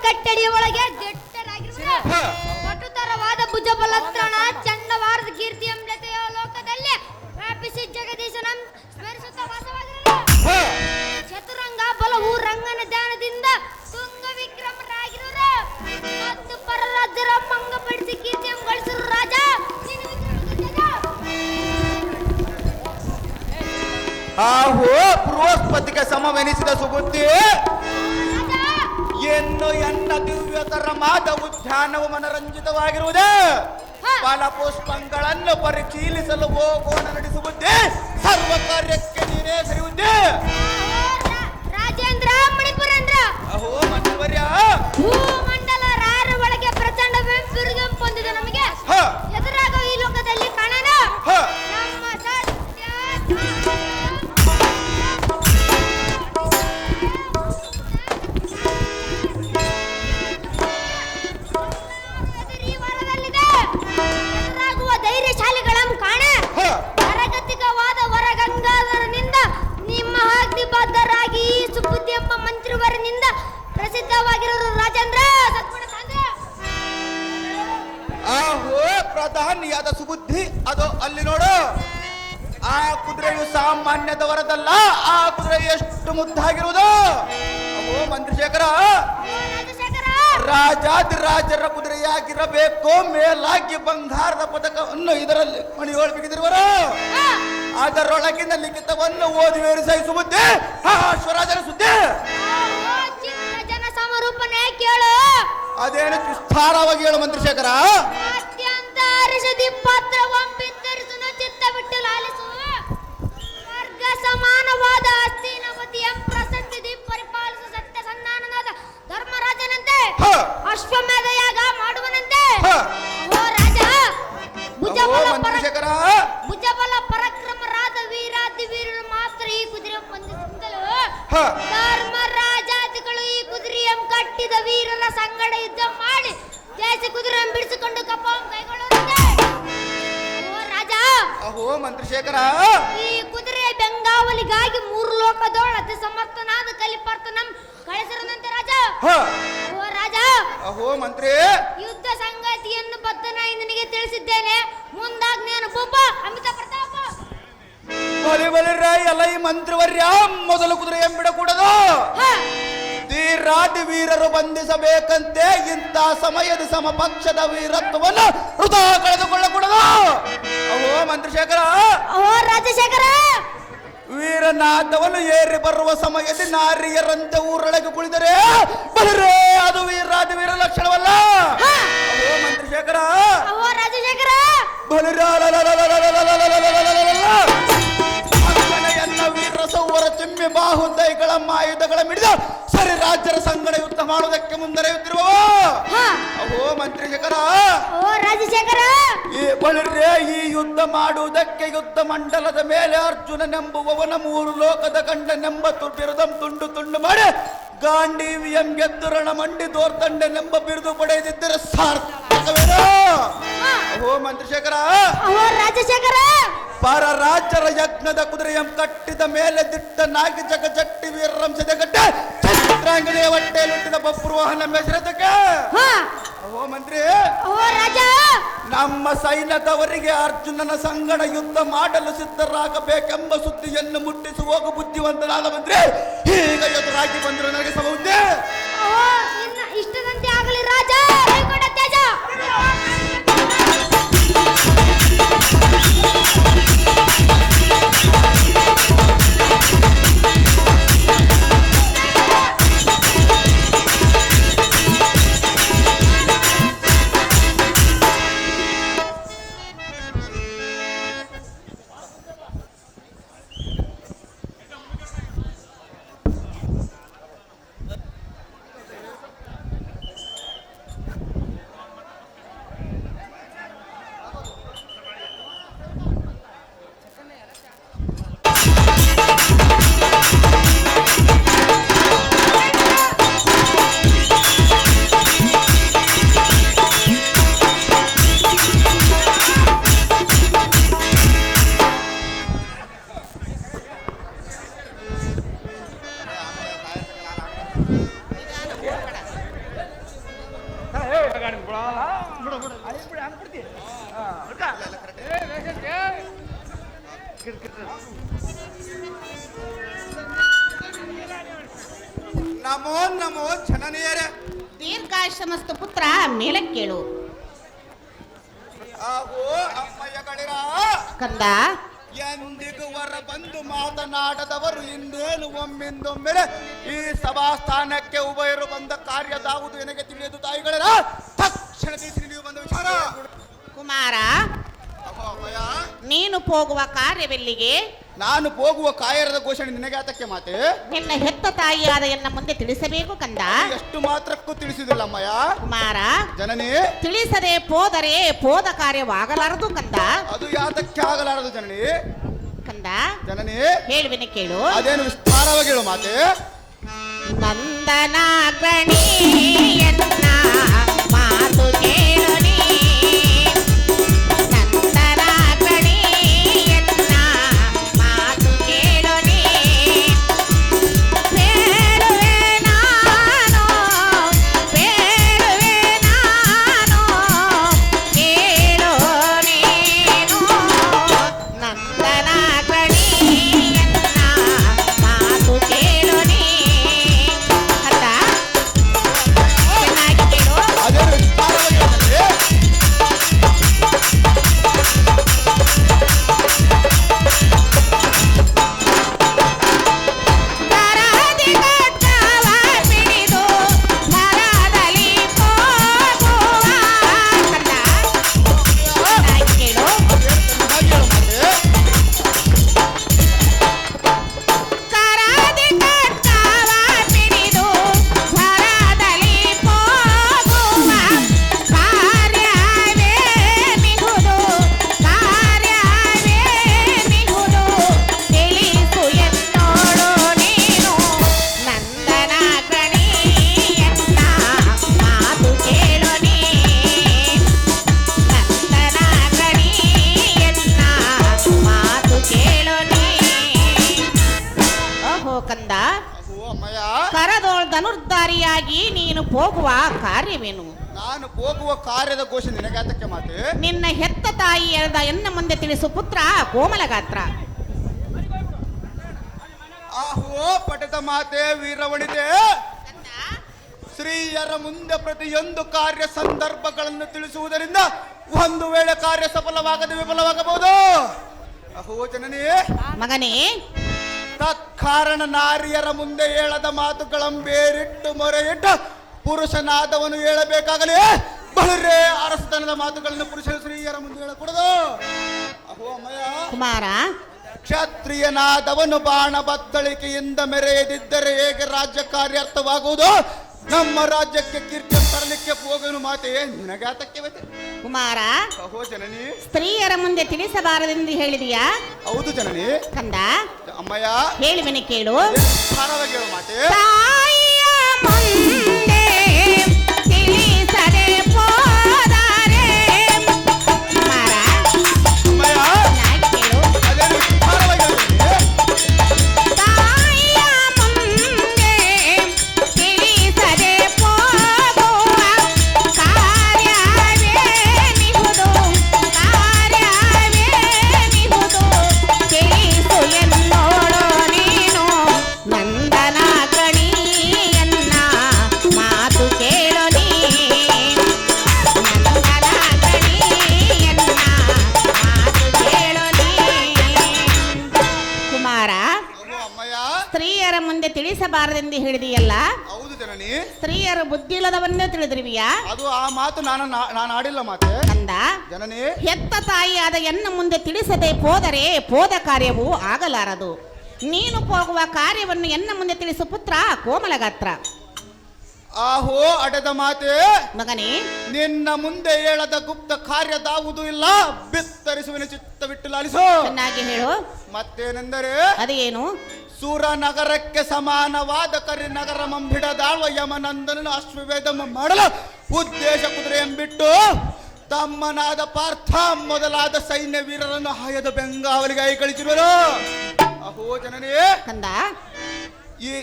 ಕಟ್ಟಡಿಯ ಒಳಗೆ ದಿಟ್ಟರಾಗಿರುವುದು ಕಟುತರವಾದ ಭುಜಬಲತ್ರಣ ಚಂಡವಾರದ ಕೀರ್ತಿ ಎಂಬತೆಯ ಲೋಕದಲ್ಲಿ ವ್ಯಾಪಿಸಿ ಜಗದೀಶನ ಸ್ಮರಿಸುತ್ತ ವಾಸವಾಗಿರಲು ಚತುರಂಗ ಬಲವು ರಂಗನ ಧ್ಯಾನದಿಂದ ತುಂಗ ವಿಕ್ರಮರಾಗಿರುವರು ಮತ್ತು ಪರರಾಜ್ಯರ ಭಂಗಪಡಿಸಿ ಕೀರ್ತಿಯನ್ನು ಗಳಿಸಿರು ರಾಜ ಆಹೋ ಬೃಹಸ್ಪತಿಗೆ ಸಮವೆನಿಸಿದ ಸುಬುದ್ಧಿ ಎನ್ನು ಎನ್ನ ದಿವ್ಯತರ ಮಾದ ಉದ್ಯಾನವು ಮನರಂಜಿತವಾಗಿರುವುದೇ ಫಲಪುಷ್ಪಗಳನ್ನು ಪರಿಶೀಲಿಸಲು ಹೋಗೋಣ ನಡೆಸುವುದೇ ಸರ್ವ ಕಾರ್ಯಕ್ಕೆ ನೀನೇ ಸರಿಯುವುದೇ ರಾಜೇಂದ್ರ ಮಣಿಪುರೇಂದ್ರ ಅಹೋ ಮಂತ್ರಿವರ್ಯ ಭೂಮಂಡಲ ರಾರ ಒಳಗೆ ಪ್ರಚಂಡ ಬಿರುದು ಹೊಂದಿದ ನಮಗೆ ಎದುರಾಗೋ ಈ ಲೋಕದಲ್ಲಿ ಕಾಣೋಣ ನಮ್ಮ ಸತ್ಯ ಎದುರಾಗುವ ಧೈರ್ಯಶಾಲಿಗಳನ್ನು ಕಾಣ ಅರಗತಿಕವಾದ ವರಗಂಗಾಧರನಿಂದ ನಿಮ್ಮ ಅಗ್ನಿಬದ್ಧರಾಗಿ ಈ ಸುಬುದ್ಧಿ ಎಂಬ ಮಂತ್ರಿವರನಿಂದ ಪ್ರಸಿದ್ಧವಾಗಿರೋರು ರಾಜೇಂದ್ರ ಸದ್ಗುಣ ಸಾಂದ್ರ ಆಹೋ ಪ್ರಧಾನಿಯಾದ ಸುಬುದ್ಧಿ ಅದು ಅಲ್ಲಿ ನೋಡು ಆ ಕುದುರೆಯು ಸಾಮಾನ್ಯದವರದಲ್ಲ ಆ ಕುದುರೆ ಎಷ್ಟು ಮುದ್ದಾಗಿರುವುದು ಅಹೋ ಮಂತ್ರಿಶೇಖರ ರಾಜಾದಿರಾಜರ ಕುದುರೆಯಾಗಿರಬೇಕು ಮೇಲಾಗಿ ಬಂಗಾರದ ಪದಕವನ್ನು ಇದರಲ್ಲಿ ಮಣಿಯೊಳಗಿದಿರುವರು ಅದರೊಳಗಿನ ಲಿಖಿತವನ್ನು ಓದಿ ವಿವರಿಸುವುದೇ ಅಶ್ವರಾಜನ ಸುದ್ದಿ ಜನ ಸಮರೂಪನೆ ಕೇಳು ಅದೇನು ವಿಸ್ತಾರವಾಗಿ ಹೇಳು ಮಂತ್ರಿಶೇಖರ ಅತ್ಯಂತ ಹರ್ಷದಿ ಪತ್ರವಂ ಬಿತ್ತರಿಸುವ ಚಿತ್ತ ಬಿಟ್ಟು ಲಾಲಿಸುವ ವರ್ಗ ಸಮಾನವಾದ ಹಸ್ತಿನವತಿಯ ಪ್ರಸಕ್ತಿ ಪರಿಪಾಲಿಸುವ ಸತ್ಯ ಸಂಧಾನನಾದ ಧರ್ಮರಾಜನಂತೆ ಅಶ್ವಮೇಧ ಯಾಗ ಮಾಡುವನಂತೆ ಓ ರಾಜ ಭುಜಬಲ ಪರಾಕ್ರಮರಾದ ವೀರಾದಿ ವೀರರು ಮಾತ್ರ ಈ ಕುದುರೆ ಬಂದಿದ್ದಲು ಧರ್ಮರಾಜಾದಿಗಳು ಈ ಕುದುರೆಯಂ ಕಟ್ಟಿದ ವೀರರ ಸಂಗಡ ಯುದ್ಧ ಮಾಡಿ ದೇಸಿ ಕುದುರೆ ಬಿಡಿಸಿಕೊಂಡು ಕಪ್ಪಂ ಕೈಗೊಳ್ಳುವಂತೆ ಓ ರಾಜ ಅಹೋ ಮಂತ್ರಿಶೇಖರ ಈ ಕುದುರೆಯ ಬೆಂಗಾವಲಿಗಾಗಿ 3 ಲೋಕದೋಳ ಅತಿ ಸಮರ್ಥನಾದ ಕಲಿಪರ್ತನಂ ಕಳಿಸಿರುವಂತೆ ರಾಜ ಓ ರಾಜ ಅಹೋ ಮಂತ್ರಿ ಯುದ್ಧ ಸಂಗತಿಯನ್ನು ಬದ್ಧನಾಗಿ ನಿನಗೆ ತಿಳಿಸಿದ್ದೇನೆ ಮುಂದಾಗ್ನೇನು ಬೊಬ್ಬ ಅಮಿತ ಪ್ರತಾಪ ಬಲಿ ಎಲ್ಲ ಈ ಮಂತ್ರಿವರ್ಯ ಮೊದಲು ಕುದುರೆ ಎಂಬಿಡಕೂಡದು ಧೀರಾದಿ ವೀರರು ಬಂಧಿಸಬೇಕಂತೆ ಇಂಥ ಸಮಯದ ಸಮಪಕ್ಷದ ವೀರತ್ವವನ್ನು ವೃಥಾ ಕಳೆದುಕೊಳ್ಳಕೂಡದು ಅಹೋ ಮಂತ್ರಿಶೇಖರ ಓ ರಾಜಶೇಖರ ವೀರನಾದವನು ಏರಿ ಬರುವ ಸಮಯದಲ್ಲಿ ನಾರಿಯರಂತೆ ಊರೊಳಗೆ ಕುಳಿದರೆ ಬಲರೇ ಅದು ವೀರಾದಿ ವೀರ ಲಕ್ಷಣವಲ್ಲ ಅಹೋ ಮಂತ್ರಿಶೇಖರ ಓ ರಾಜಶೇಖರ ಎನ್ನ ವೀರ ಸೌವರ ಚಿಮ್ಮಿ ಬಾಹುದೈಗಳ ಆಯುಧಗಳ ಮಿಡಿದ ಸರಿ ರಾಜ್ಯರ ಸಂಗಡ ಯುದ್ಧ ಮಾಡುವುದಕ್ಕೆ ಮುಂದರೆಯುತ್ತಿರುವ ಅಹೋ ಮಂತ್ರಿಶೇಖರ ಓ ರಾಜಶೇಖರ ಈ ಬಳಿರ್ರೆ ಈ ಯುದ್ಧ ಮಾಡುವುದಕ್ಕೆ ಯುದ್ಧ ಮಂಡಲದ ಮೇಲೆ ಅರ್ಜುನನೆಂಬುವವನ 3 ಲೋಕದ ಗಂಡನೆಂಬ ಬಿರುದಂ ತುಂಡು ತುಂಡು ಮಾಡಿ ಗಾಂಡೀವಿಯಂ ಗೆದ್ದುರಣ ಮಂಡಿ ದೋರ್ತಂಡೆನೆಂಬ ಬಿರುದು ಪಡೆದಿದ್ದರೆ ಸಾರ್ಥಕವೇನೋ ಅಹೋ ಮಂತ್ರಿಶೇಖರ ಓ ರಾಜಶೇಖರ ಪರ ರಾಜ್ಯರ ಯಜ್ಞದ ಕುದುರೆಯಂ ಕಟ್ಟಿದ ಮೇಲೆ ದಿಟ್ಟನಾಗಿ ಜಗಜಟ್ಟಿ ವೀರಂಶದ ಗಡ್ಡೆ ಚಿತ್ರಾಂಗನೆಯ ಹೊಟ್ಟೆಯಲ್ಲಿಟ್ಟಿದ ಬಬ್ರುವಾಹನ ಮೆಸರದಕ್ಕೆ ಅಹೋ ಮಂತ್ರಿ ಓ ರಾಜ ನಮ್ಮ ಸೈನ್ಯದವರಿಗೆ ಅರ್ಜುನನ ಸಂಗಡ ಯುದ್ಧ ಮಾಡಲು ಸಿದ್ಧರಾಗಬೇಕೆಂಬ ಸುದ್ದಿಯನ್ನು ಮುಟ್ಟಿಸಿ ಹೋಗು ಬುದ್ಧಿವಂತನಾದ ಮಂತ್ರಿ ಈಗ ಎದುರಾಗಿ ಬಂದರು ನನಗೆ ಸಮುದ್ದೆ ಓ ನಿನ್ನ ಇಷ್ಟದಂತೆ ಆಗಲಿ ರಾಜ ಕೈಗೊಂಡ ತೇಜ ನಮೋ ನಮೋ ಜನನಿಯರೇ. ದೀರ್ಘಾಶ್ರಮಸ್ಥ ಪುತ್ರ ಮೇಲಕ್ಕೇಳು. ಆಹೋ ಅಮ್ಮಯ್ಯಗಳಿರ ಕಂದ ಎಂದಿಗೂ ಹೊರ ಬಂದು ಮಾತನಾಡದವರು ಇಂದೇನು ಒಮ್ಮಿಂದೊಮ್ಮೆಲೆ ಈ ಸಭಾಸ್ಥಾನಕ್ಕೆ ಉಭಯರು ಬಂದ ಕಾರ್ಯದಾವುದು ನನಗೆ ತಿಳಿಯದು ತಾಯಿಗಳಿರ. ತಕ್ಷಣ ತಿಳಿಸಿ ನೀವು ಬಂದ ವಿಚಾರ. ಕುಮಾರ, ಅಹೋ ಅಮ್ಮಯ್ಯ, ನೀನು ಹೋಗುವ ಕಾರ್ಯವೆಲ್ಲಿಗೆ? ನಾನು ಹೋಗುವ ಕಾಯರದ ಘೋಷಣೆ ನಿನಗೆ ಆತಕ್ಕೆ ಮಾತೆ. ನಿನ್ನ ಹೆತ್ತ ತಾಯಿಯಾದ ಎನ್ನ ಮುಂದೆ ತಿಳಿಸಬೇಕು ಕಂದ. ಎಷ್ಟು ಮಾತ್ರಕ್ಕೂ ತಿಳಿಸುವುದಿಲ್ಲ ಅಮ್ಮಯ್ಯ. ಕುಮಾರ, ಜನನಿ, ತಿಳಿಸದೆ ಹೋದರೆ ಹೋದ ಕಾರ್ಯವಾಗಲಾರದು ಕಂದ. ಅದು ಯಾತಕ್ಕೆ ಆಗಲಾರದು ಜನನಿ? ಕಂದ ಜನನಿ, ಹೇಳುವೆನೆ ಕೇಳು. ಅದೇನು ವಿಸ್ತಾರವಾಗಿ ಹೇಳು ಮಾತೆ. ನಂದನ ಗಣಿಯನ್ನ ಮಾತು ಕೇಳು ನೀ. ನಂದನ ಗಣಿಯನ್ನ ಮಾತು ಕೇಳು ನೀ. ಬೇಡುವೆ ನಾನು, ಬೇಡುವೆ ನಾನು, ಕೇಳು ನೀನು. ನಂದನ ಗಣಿಯನ್ನ ಮಾತು ಕೇಳು ನೀ. ಕಂದ ಚೆನ್ನಾಗಿ ಕೇಳು. ಅದೇನು ವಿಸ್ತಾರವಾಗಿ ಹೇಳು ಜನನಿ. ಧರಾದಿ ಕಟ್ಟವ ಪಿಡಿದು ಧರಾದಲ್ಲಿ ಹೋಗುವ. ಕಂದ ಚೆನ್ನಾಗಿ ಕೇಳು. ಚೆನ್ನಾಗಿ ಹೇಳು ಮಾತೆ. ಧರಾದಿ ಕಟ್ಟವ ಪಿಡಿದು ಧರಾದಲ್ಲಿ ಹೋಗುವ. ಕಾರ್ಯವೇ ನಿಹುದು, ಕಾರ್ಯವೇ ನಿಹುದು, ತಿಳಿಸು ಎನ್ನೋಡು ನೀನು. ನಂದನ ಗಣಿಯನ್ನ ಮಾತು ಕೇಳು ನೀ. ನಂದನ ಗಣಿಯನ್ನ ಮಾತು ಕೇಳು ನೀ. ಓಹೋ ಕಂದ, ಅಹೋ ಅಮ್ಮಯ್ಯ, ಕರದೋಳ್ ಧನುರ್ಧಾರಿಯಾಗಿ ನೀನು ಹೋಗುವ ಕಾರ್ಯವೇನು? ನಾನು ಹೋಗುವ ಕಾರ್ಯದ ಘೋಷಣೆ ನಿನಗೆ ಆತಕ್ಕೆ ಮಾತೆ. ನಿನ್ನ ಹೆತ್ತ ತಾಯಿಯಾದ ಎನ್ನ ಮುಂದೆ ತಿಳಿಸು ಪುತ್ರ ಕೋಮಲಗಾತ್ರ. ಆಹೋ ಪಟದ ಮಾತೆ ವೀರವಣಿತೆ. ಸ್ತ್ರೀಯರ ಮುಂದೆ ಪ್ರತಿಯೊಂದು ಕಾರ್ಯ ಸಂದರ್ಭಗಳನ್ನು ತಿಳಿಸುವುದರಿಂದ ಒಂದು ವೇಳೆ ಕಾರ್ಯ ಸಫಲವಾಗದೆ ವಿಫಲವಾಗಬಹುದು. ಅಹೋ ಜನನಿ, ಮಗನೇ, ತತ್ಕಾರಣ ನಾರಿಯರ ಮುಂದೆ ಹೇಳದ ಮಾತುಗಳನ್ನು ಬೇರಿಟ್ಟು ಮೊರೆಯಿಟ್ಟು ಪುರುಷನಾದವನು ಹೇಳಬೇಕಾಗಲೇ ಬಹಳರೇ ಅರಸತನದ ಮಾತುಗಳನ್ನು ಪುರುಷ ಸ್ತ್ರೀಯರ ಮುಂದೆ ಹೇಳಕೂಡದು. ಅಹೋ ಅಮ್ಮಯ್ಯ, ಕುಮಾರ, ಕ್ಷತ್ರಿಯನಾದವನು ಬಾಣ ಬತ್ತಳಿಕೆಯಿಂದ ಮೆರೆಯದಿದ್ದರೆ ಹೇಗೆ ರಾಜ್ಯ ಕಾರ್ಯಾರ್ಥವಾಗುವುದು? ನಮ್ಮ ರಾಜ್ಯಕ್ಕೆ ಕೀರ್ತಿ ತರಲಿಕ್ಕೆ ಹೋಗನು ಮಾತೆ ನಿನಗಾತಕ್ಕೆ ಬತ್ತೆ. ಕುಮಾರ, ಅಹೋ ಜನನಿ, ಸ್ತ್ರೀಯರ ಮುಂದೆ ತಿಳಿಸಬಾರದೆಂದು ಹೇಳಿದೀಯಾ? ಹೌದು ಜನನಿ. ಕಂದ ಅಮ್ಮಯ್ಯ, ಹೇಳುವೆನೆ ಕೇಳು. ವಿಸ್ತಾರವಾಗಿ ಹೇಳು ಮಾತೆ. ತಾಯಿಯ ಮುಂದೆ ತಿಳಿಸದೆ ಹೋದರೆ. ಕುಮಾರ, ಅಮ್ಮಯ್ಯ, ಚೆನ್ನಾಗಿ ಕೇಳು. ಅದೇನು ವಿಸ್ತಾರವಾಗಿ ಹೇಳು ಜನನಿ. ತಾಯಿಯ ಮುಂದೆ ತಿಳಿಸದೆ ಹೋಗುವ. ಕಾರ್ಯವೇ ನಿಹುದು, ಕಾರ್ಯವೇ ನಿಹುದು, ತಿಳಿಸು ಎನ್ನೋಡು ನೀನು. ನಂದನ ಗಣಿಯನ್ನ ಮಾತು ಕೇಳು ನೀ. ನಂದನ ಗಣಿಯನ್ನ ಮಾತು ಕೇಳು ನೀ. ಕುಮಾರ, ಅಹೋ ಅಮ್ಮಯ್ಯ, ಸ್ತ್ರೀಯರ ಮುಂದೆ ತಿಳಿಸಬಾರದೆಂದು ಹೇಳಿದೆಯಲ್ಲ, ಹೌದು ಜನನಿ. ಸ್ತ್ರೀಯರು ಬುದ್ಧಿಲ್ಲದವನ್ನೇ ತಿಳಿದಿರುವಿಯಾ? ಅದು ಆ ಮಾತು ನಾನು ಆಡಿಲ್ಲ ಮಾತೆ. ಕಂದ, ಜನನಿ, ಹೆತ್ತ ತಾಯಿಯಾದ ಎನ್ನ ಮುಂದೆ ತಿಳಿಸದೆ ಹೋದರೆ ಹೋದ ಕಾರ್ಯವು ಆಗಲಾರದು. ನೀನು ಹೋಗುವ ಕಾರ್ಯವನ್ನು ಎನ್ನ ಮುಂದೆ ತಿಳಿಸು ಪುತ್ರ ಕೋಮಲಗಾತ್ರ. ಆಹೋ ಅಡದ ಮಾತೆ, ಮಗನೇ, ನಿನ್ನ ಮುಂದೆ ಹೇಳದ ಗುಪ್ತ ಕಾರ್ಯದಾವುದು ಇಲ್ಲ. ಬಿತ್ತರಿಸುವಿನ ಚಿತ್ತವಿಟ್ಟು ಲಾಲಿಸು. ಚೆನ್ನಾಗಿ ಹೇಳು. ಮತ್ತೇನೆಂದರೆ ಅದೇನು? ಸೂರ ನಗರಕ್ಕೆ ಸಮಾನವಾದ ಕರಿನಗರ ಮಂಬಿಡದಾಳುವ ಯಮನಂದನನ್ನು ಅಶ್ವವೇಧ ಮಾಡಲು ಉದ್ದೇಶ ಕುದುರೆ ಎಂಬಿಟ್ಟು ತಮ್ಮನಾದ ಪಾರ್ಥ ಮೊದಲಾದ ಸೈನ್ಯ ವೀರರನ್ನು ಹಾಯದ ಬೆಂಗಾವಲಿಗೆ ಕಳಿಸಿರುವರು. ಅಹೋ ಜನನೇ, ಕಂದ, ಈ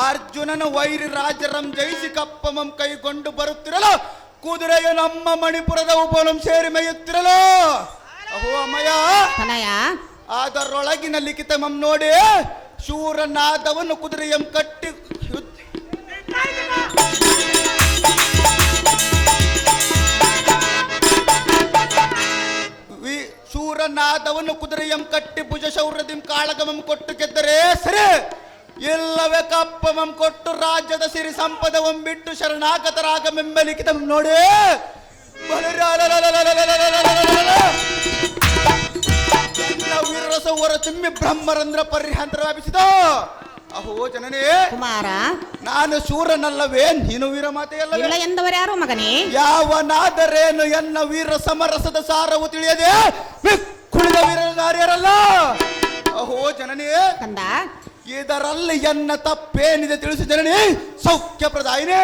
ಅರ್ಜುನನ ವೈರಿ ರಾಜರಂ ಜಯಿಸಿ ಕಪ್ಪಮಂ ಕೈಗೊಂಡು ಬರುತ್ತಿರಲು ಕುದುರೆಯು ನಮ್ಮ ಮಣಿಪುರದ ಉಪವನಂ ಸೇರಿ ಮೇಯುತ್ತಿರಲು ಅಹೋ ಅಮ್ಮಯ್ಯ ತನಯ ಅದರೊಳಗಿನ ಲಿಖಿತಮಂ ನೋಡಿ ಶೂರನಾದವನು ಕುದುರೆಯಂ ಕಟ್ಟಿ ಶೂರನಾದವನು ಕುದುರೆಯಂ ಕಟ್ಟಿ ಭುಜ ಶೌರ್ಯದಿಂ ಕಾಳಗಮಂ ಕೊಟ್ಟು ಗೆದ್ದರೆ ಸರಿ, ಇಲ್ಲವೇ ಕಪ್ಪಮಂ ಕೊಟ್ಟು ರಾಜ್ಯದ ಸಿರಿ ಸಂಪದವಂ ಬಿಟ್ಟು ಶರಣಾಗತರಾಗಮೆಂಬ ಲಿಖಿತಂ ನೋಡಿ ವೀರರಸ ಹೊರ ಚಿಮ್ಮಿ ಬ್ರಹ್ಮರಂಧ್ರ ಪರಿಹಾಂತರ ವ್ಯಾಪಿಸಿದ. ಅಹೋ ಜನನೇ ಕುಮಾರ, ನಾನು ಶೂರನಲ್ಲವೇ, ನೀನು ವೀರ ಮಾತೆಯಲ್ಲ ಇಲ್ಲ ಎಂದವರು ಯಾರು ಮಗನೇ? ಯಾವನಾದರೇನು ಎನ್ನ ವೀರ ಸಮರಸದ ಸಾರವು ತಿಳಿಯದೆ ಕುಳಿದ ವೀರನಾರ್ಯರಲ್ಲ. ಅಹೋ ಜನನೇ ಕಂದ, ಇದರಲ್ಲಿ ಎನ್ನ ತಪ್ಪೇನಿದೆ ತಿಳಿಸಿ ಜನನಿ ಸೌಖ್ಯ ಪ್ರದಾಯಿನೇ.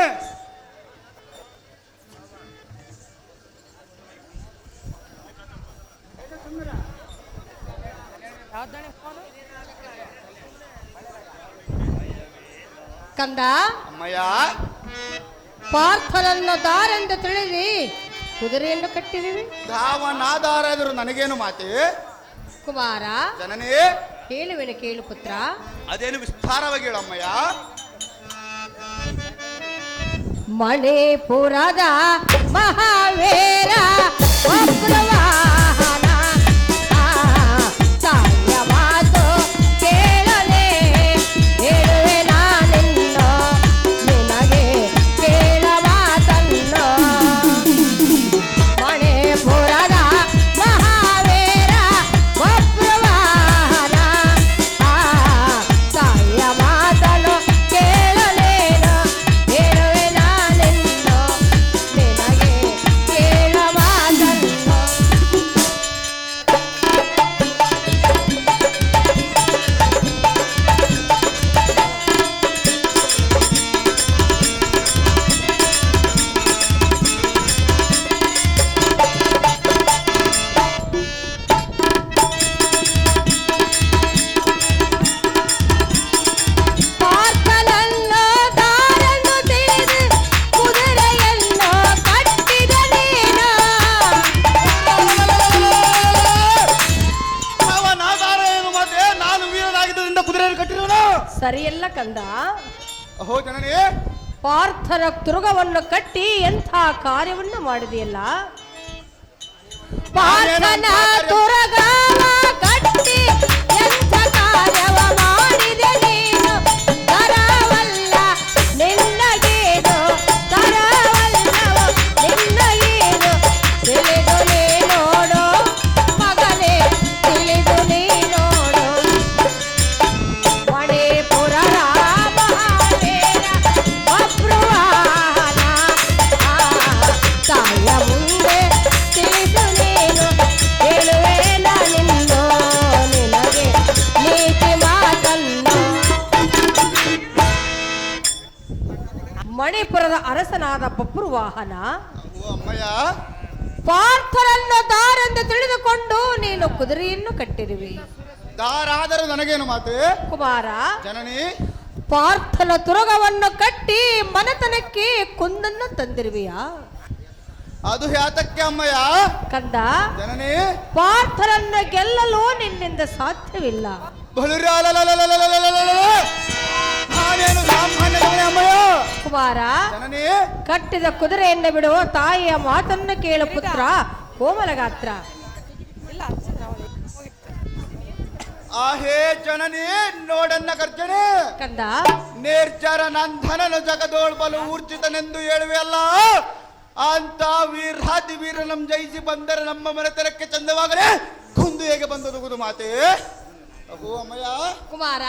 ಕಂದ, ಅಮ್ಮಯ್ಯ ಪಾರ್ಥನನ್ನು ದಾರೆಂದು ತಿಳಿದಿ ಕುದುರೆಯನ್ನು ಕಟ್ಟಿದಿವಿ. ಧಾವನಾಧಾರ ಎದುರು ನನಗೇನು ಮಾತೆ ಕುಮಾರ, ಜನನೇ ಹೇಳುವೆನು ಕೇಳು ಪುತ್ರ. ಅದೇನು ವಿಸ್ತಾರವಾಗಿ ಹೇಳು ಅಮ್ಮಯ್ಯ. ಮಣಿಪುರದ ಮಹಾವೀರ ವಕ್ರವಾಹನ ತಾಯಿಯ ಮಾತು ಕೇಳಲೇ ಹೇಳುವೆ ನಾನಿನ್ನು ನಿನಗೆ ಕೇಳ ಮಾತನ್ನು. ಮಣಿಪುರದ ಮಹಾವೀರ ವಕ್ರವಾಹನ ತಾಯಿಯ ಮಾತನ್ನು ಕೇಳಲೇನು ಹೇಳುವೆ ನಾನಿನ್ನು ನಿನಗೆ ಕೇಳ ಮಾತನ್ನು. ಪಾರ್ಥನನ್ನು ದಾರನ್ನು ತಿಳಿದು ಕುದುರೆಯನ್ನು ಕಟ್ಟಿದ ನೀನು. ಧಾವನಾಧಾರ ಏನು ಮಾತೆ, ನಾನು ವೀರನಾಗಿದ್ದರಿಂದ ಕುದುರೆಯನ್ನು ಕಟ್ಟಿರುವನು. ಸರಿಯಲ್ಲ ಕಂದ. ಅಹೋ ಜನನೇ ಪಾರ್ಥನ ತುರುಗವನ್ನು ಕಟ್ಟಿ ಎಂಥ ಕಾರ್ಯವನ್ನು ಮಾಡಿದೆಯಲ್ಲ. ಪಾರ್ಥನ ತುರಗವ ಕಟ್ಟಿ ಎಂಥ ಕಾರ್ಯವ ಮಾಡಿದೆ ನೀನು. ತರವಲ್ಲ ನಿನ್ನಗೇನು, ತರವಲ್ಲವೋ ನಿನ್ನಗೇನು. ತಿಳಿದು ನೀ ನೋಡು ಮಗನೇ, ತಿಳಿದು ನೀ ನೋಡು. ಮಣಿಪುರದ ಮಹಾವೀರ ವಕ್ರವಾಹನ ತಾಯಿಯ ಮುಂದೆ ತಿಳಿದು ನೀನು ಹೇಳುವೆ ನಾನಿನ್ನು ನಿನಗೆ ನೀತಿ ಮಾತನ್ನು. ಮಣಿಪುರದ ಅರಸನಾದ ಬಬ್ರುವಾಹನ ಅಹೋ ಅಮ್ಮಯ್ಯ ಪಾರ್ಥರನ್ನು ದಾರೆಂದು ತಿಳಿದುಕೊಂಡು ನೀನು ಕುದುರೆಯನ್ನು ಕಟ್ಟಿರುವಿ. ದಾರಾದರೂ ನನಗೇನು ಮಾತೆ ಕುಮಾರ, ಜನನಿ ಪಾರ್ಥನ ತುರುಗವನ್ನು ಕಟ್ಟಿ ಮನೆತನಕ್ಕೆ ಕುಂದನ್ನು ತಂದಿರುವಿಯಾ? ಅದು ಯಾತಕ್ಕೆ ಅಮ್ಮಯ್ಯ ಕಂದ, ಜನನಿ ಪಾರ್ಥರನ್ನು ಗೆಲ್ಲಲು ನಿನ್ನಿಂದ ಸಾಧ್ಯವಿಲ್ಲ. ನಾನೇನು ಸಾಮಾನ್ಯವನೇ ಅಮ್ಮಯ್ಯ. ಕುಮಾರ, ಜನನಿ ಕಟ್ಟಿದ ಕುದುರೆಯನ್ನು ಬಿಡುವ ತಾಯಿಯ ಮಾತನ್ನು ಕೇಳು ಪುತ್ರ ಕೋಮಲಗಾತ್ರ. ಆಹೇ ಜನನಿ ನೋಡನ್ನ ಗರ್ಜನೆ ಕಂದ, ನಿರ್ಜರ ನಂದನನು ಜಗದೋಳ್ಬಲು ಊರ್ಜಿತನೆಂದು ಹೇಳುವೆ ಅಲ್ಲ. ಅಂತ ವೀರಾದಿ ವೀರ ನಮ್ ಜಯಿಸಿ ಬಂದರೆ ನಮ್ಮ ಮನೆತನಕ್ಕೆ ಚಂದವಾಗಲೇ ಕುಂದು ಹೇಗೆ ಬಂದದುಗುದು ಮಾತೆ. ಅಹೋ ಅಮ್ಮಯ್ಯ ಕುಮಾರ,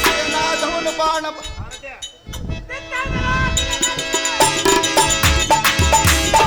ಬಲುರಾದವನು ಬಾಣ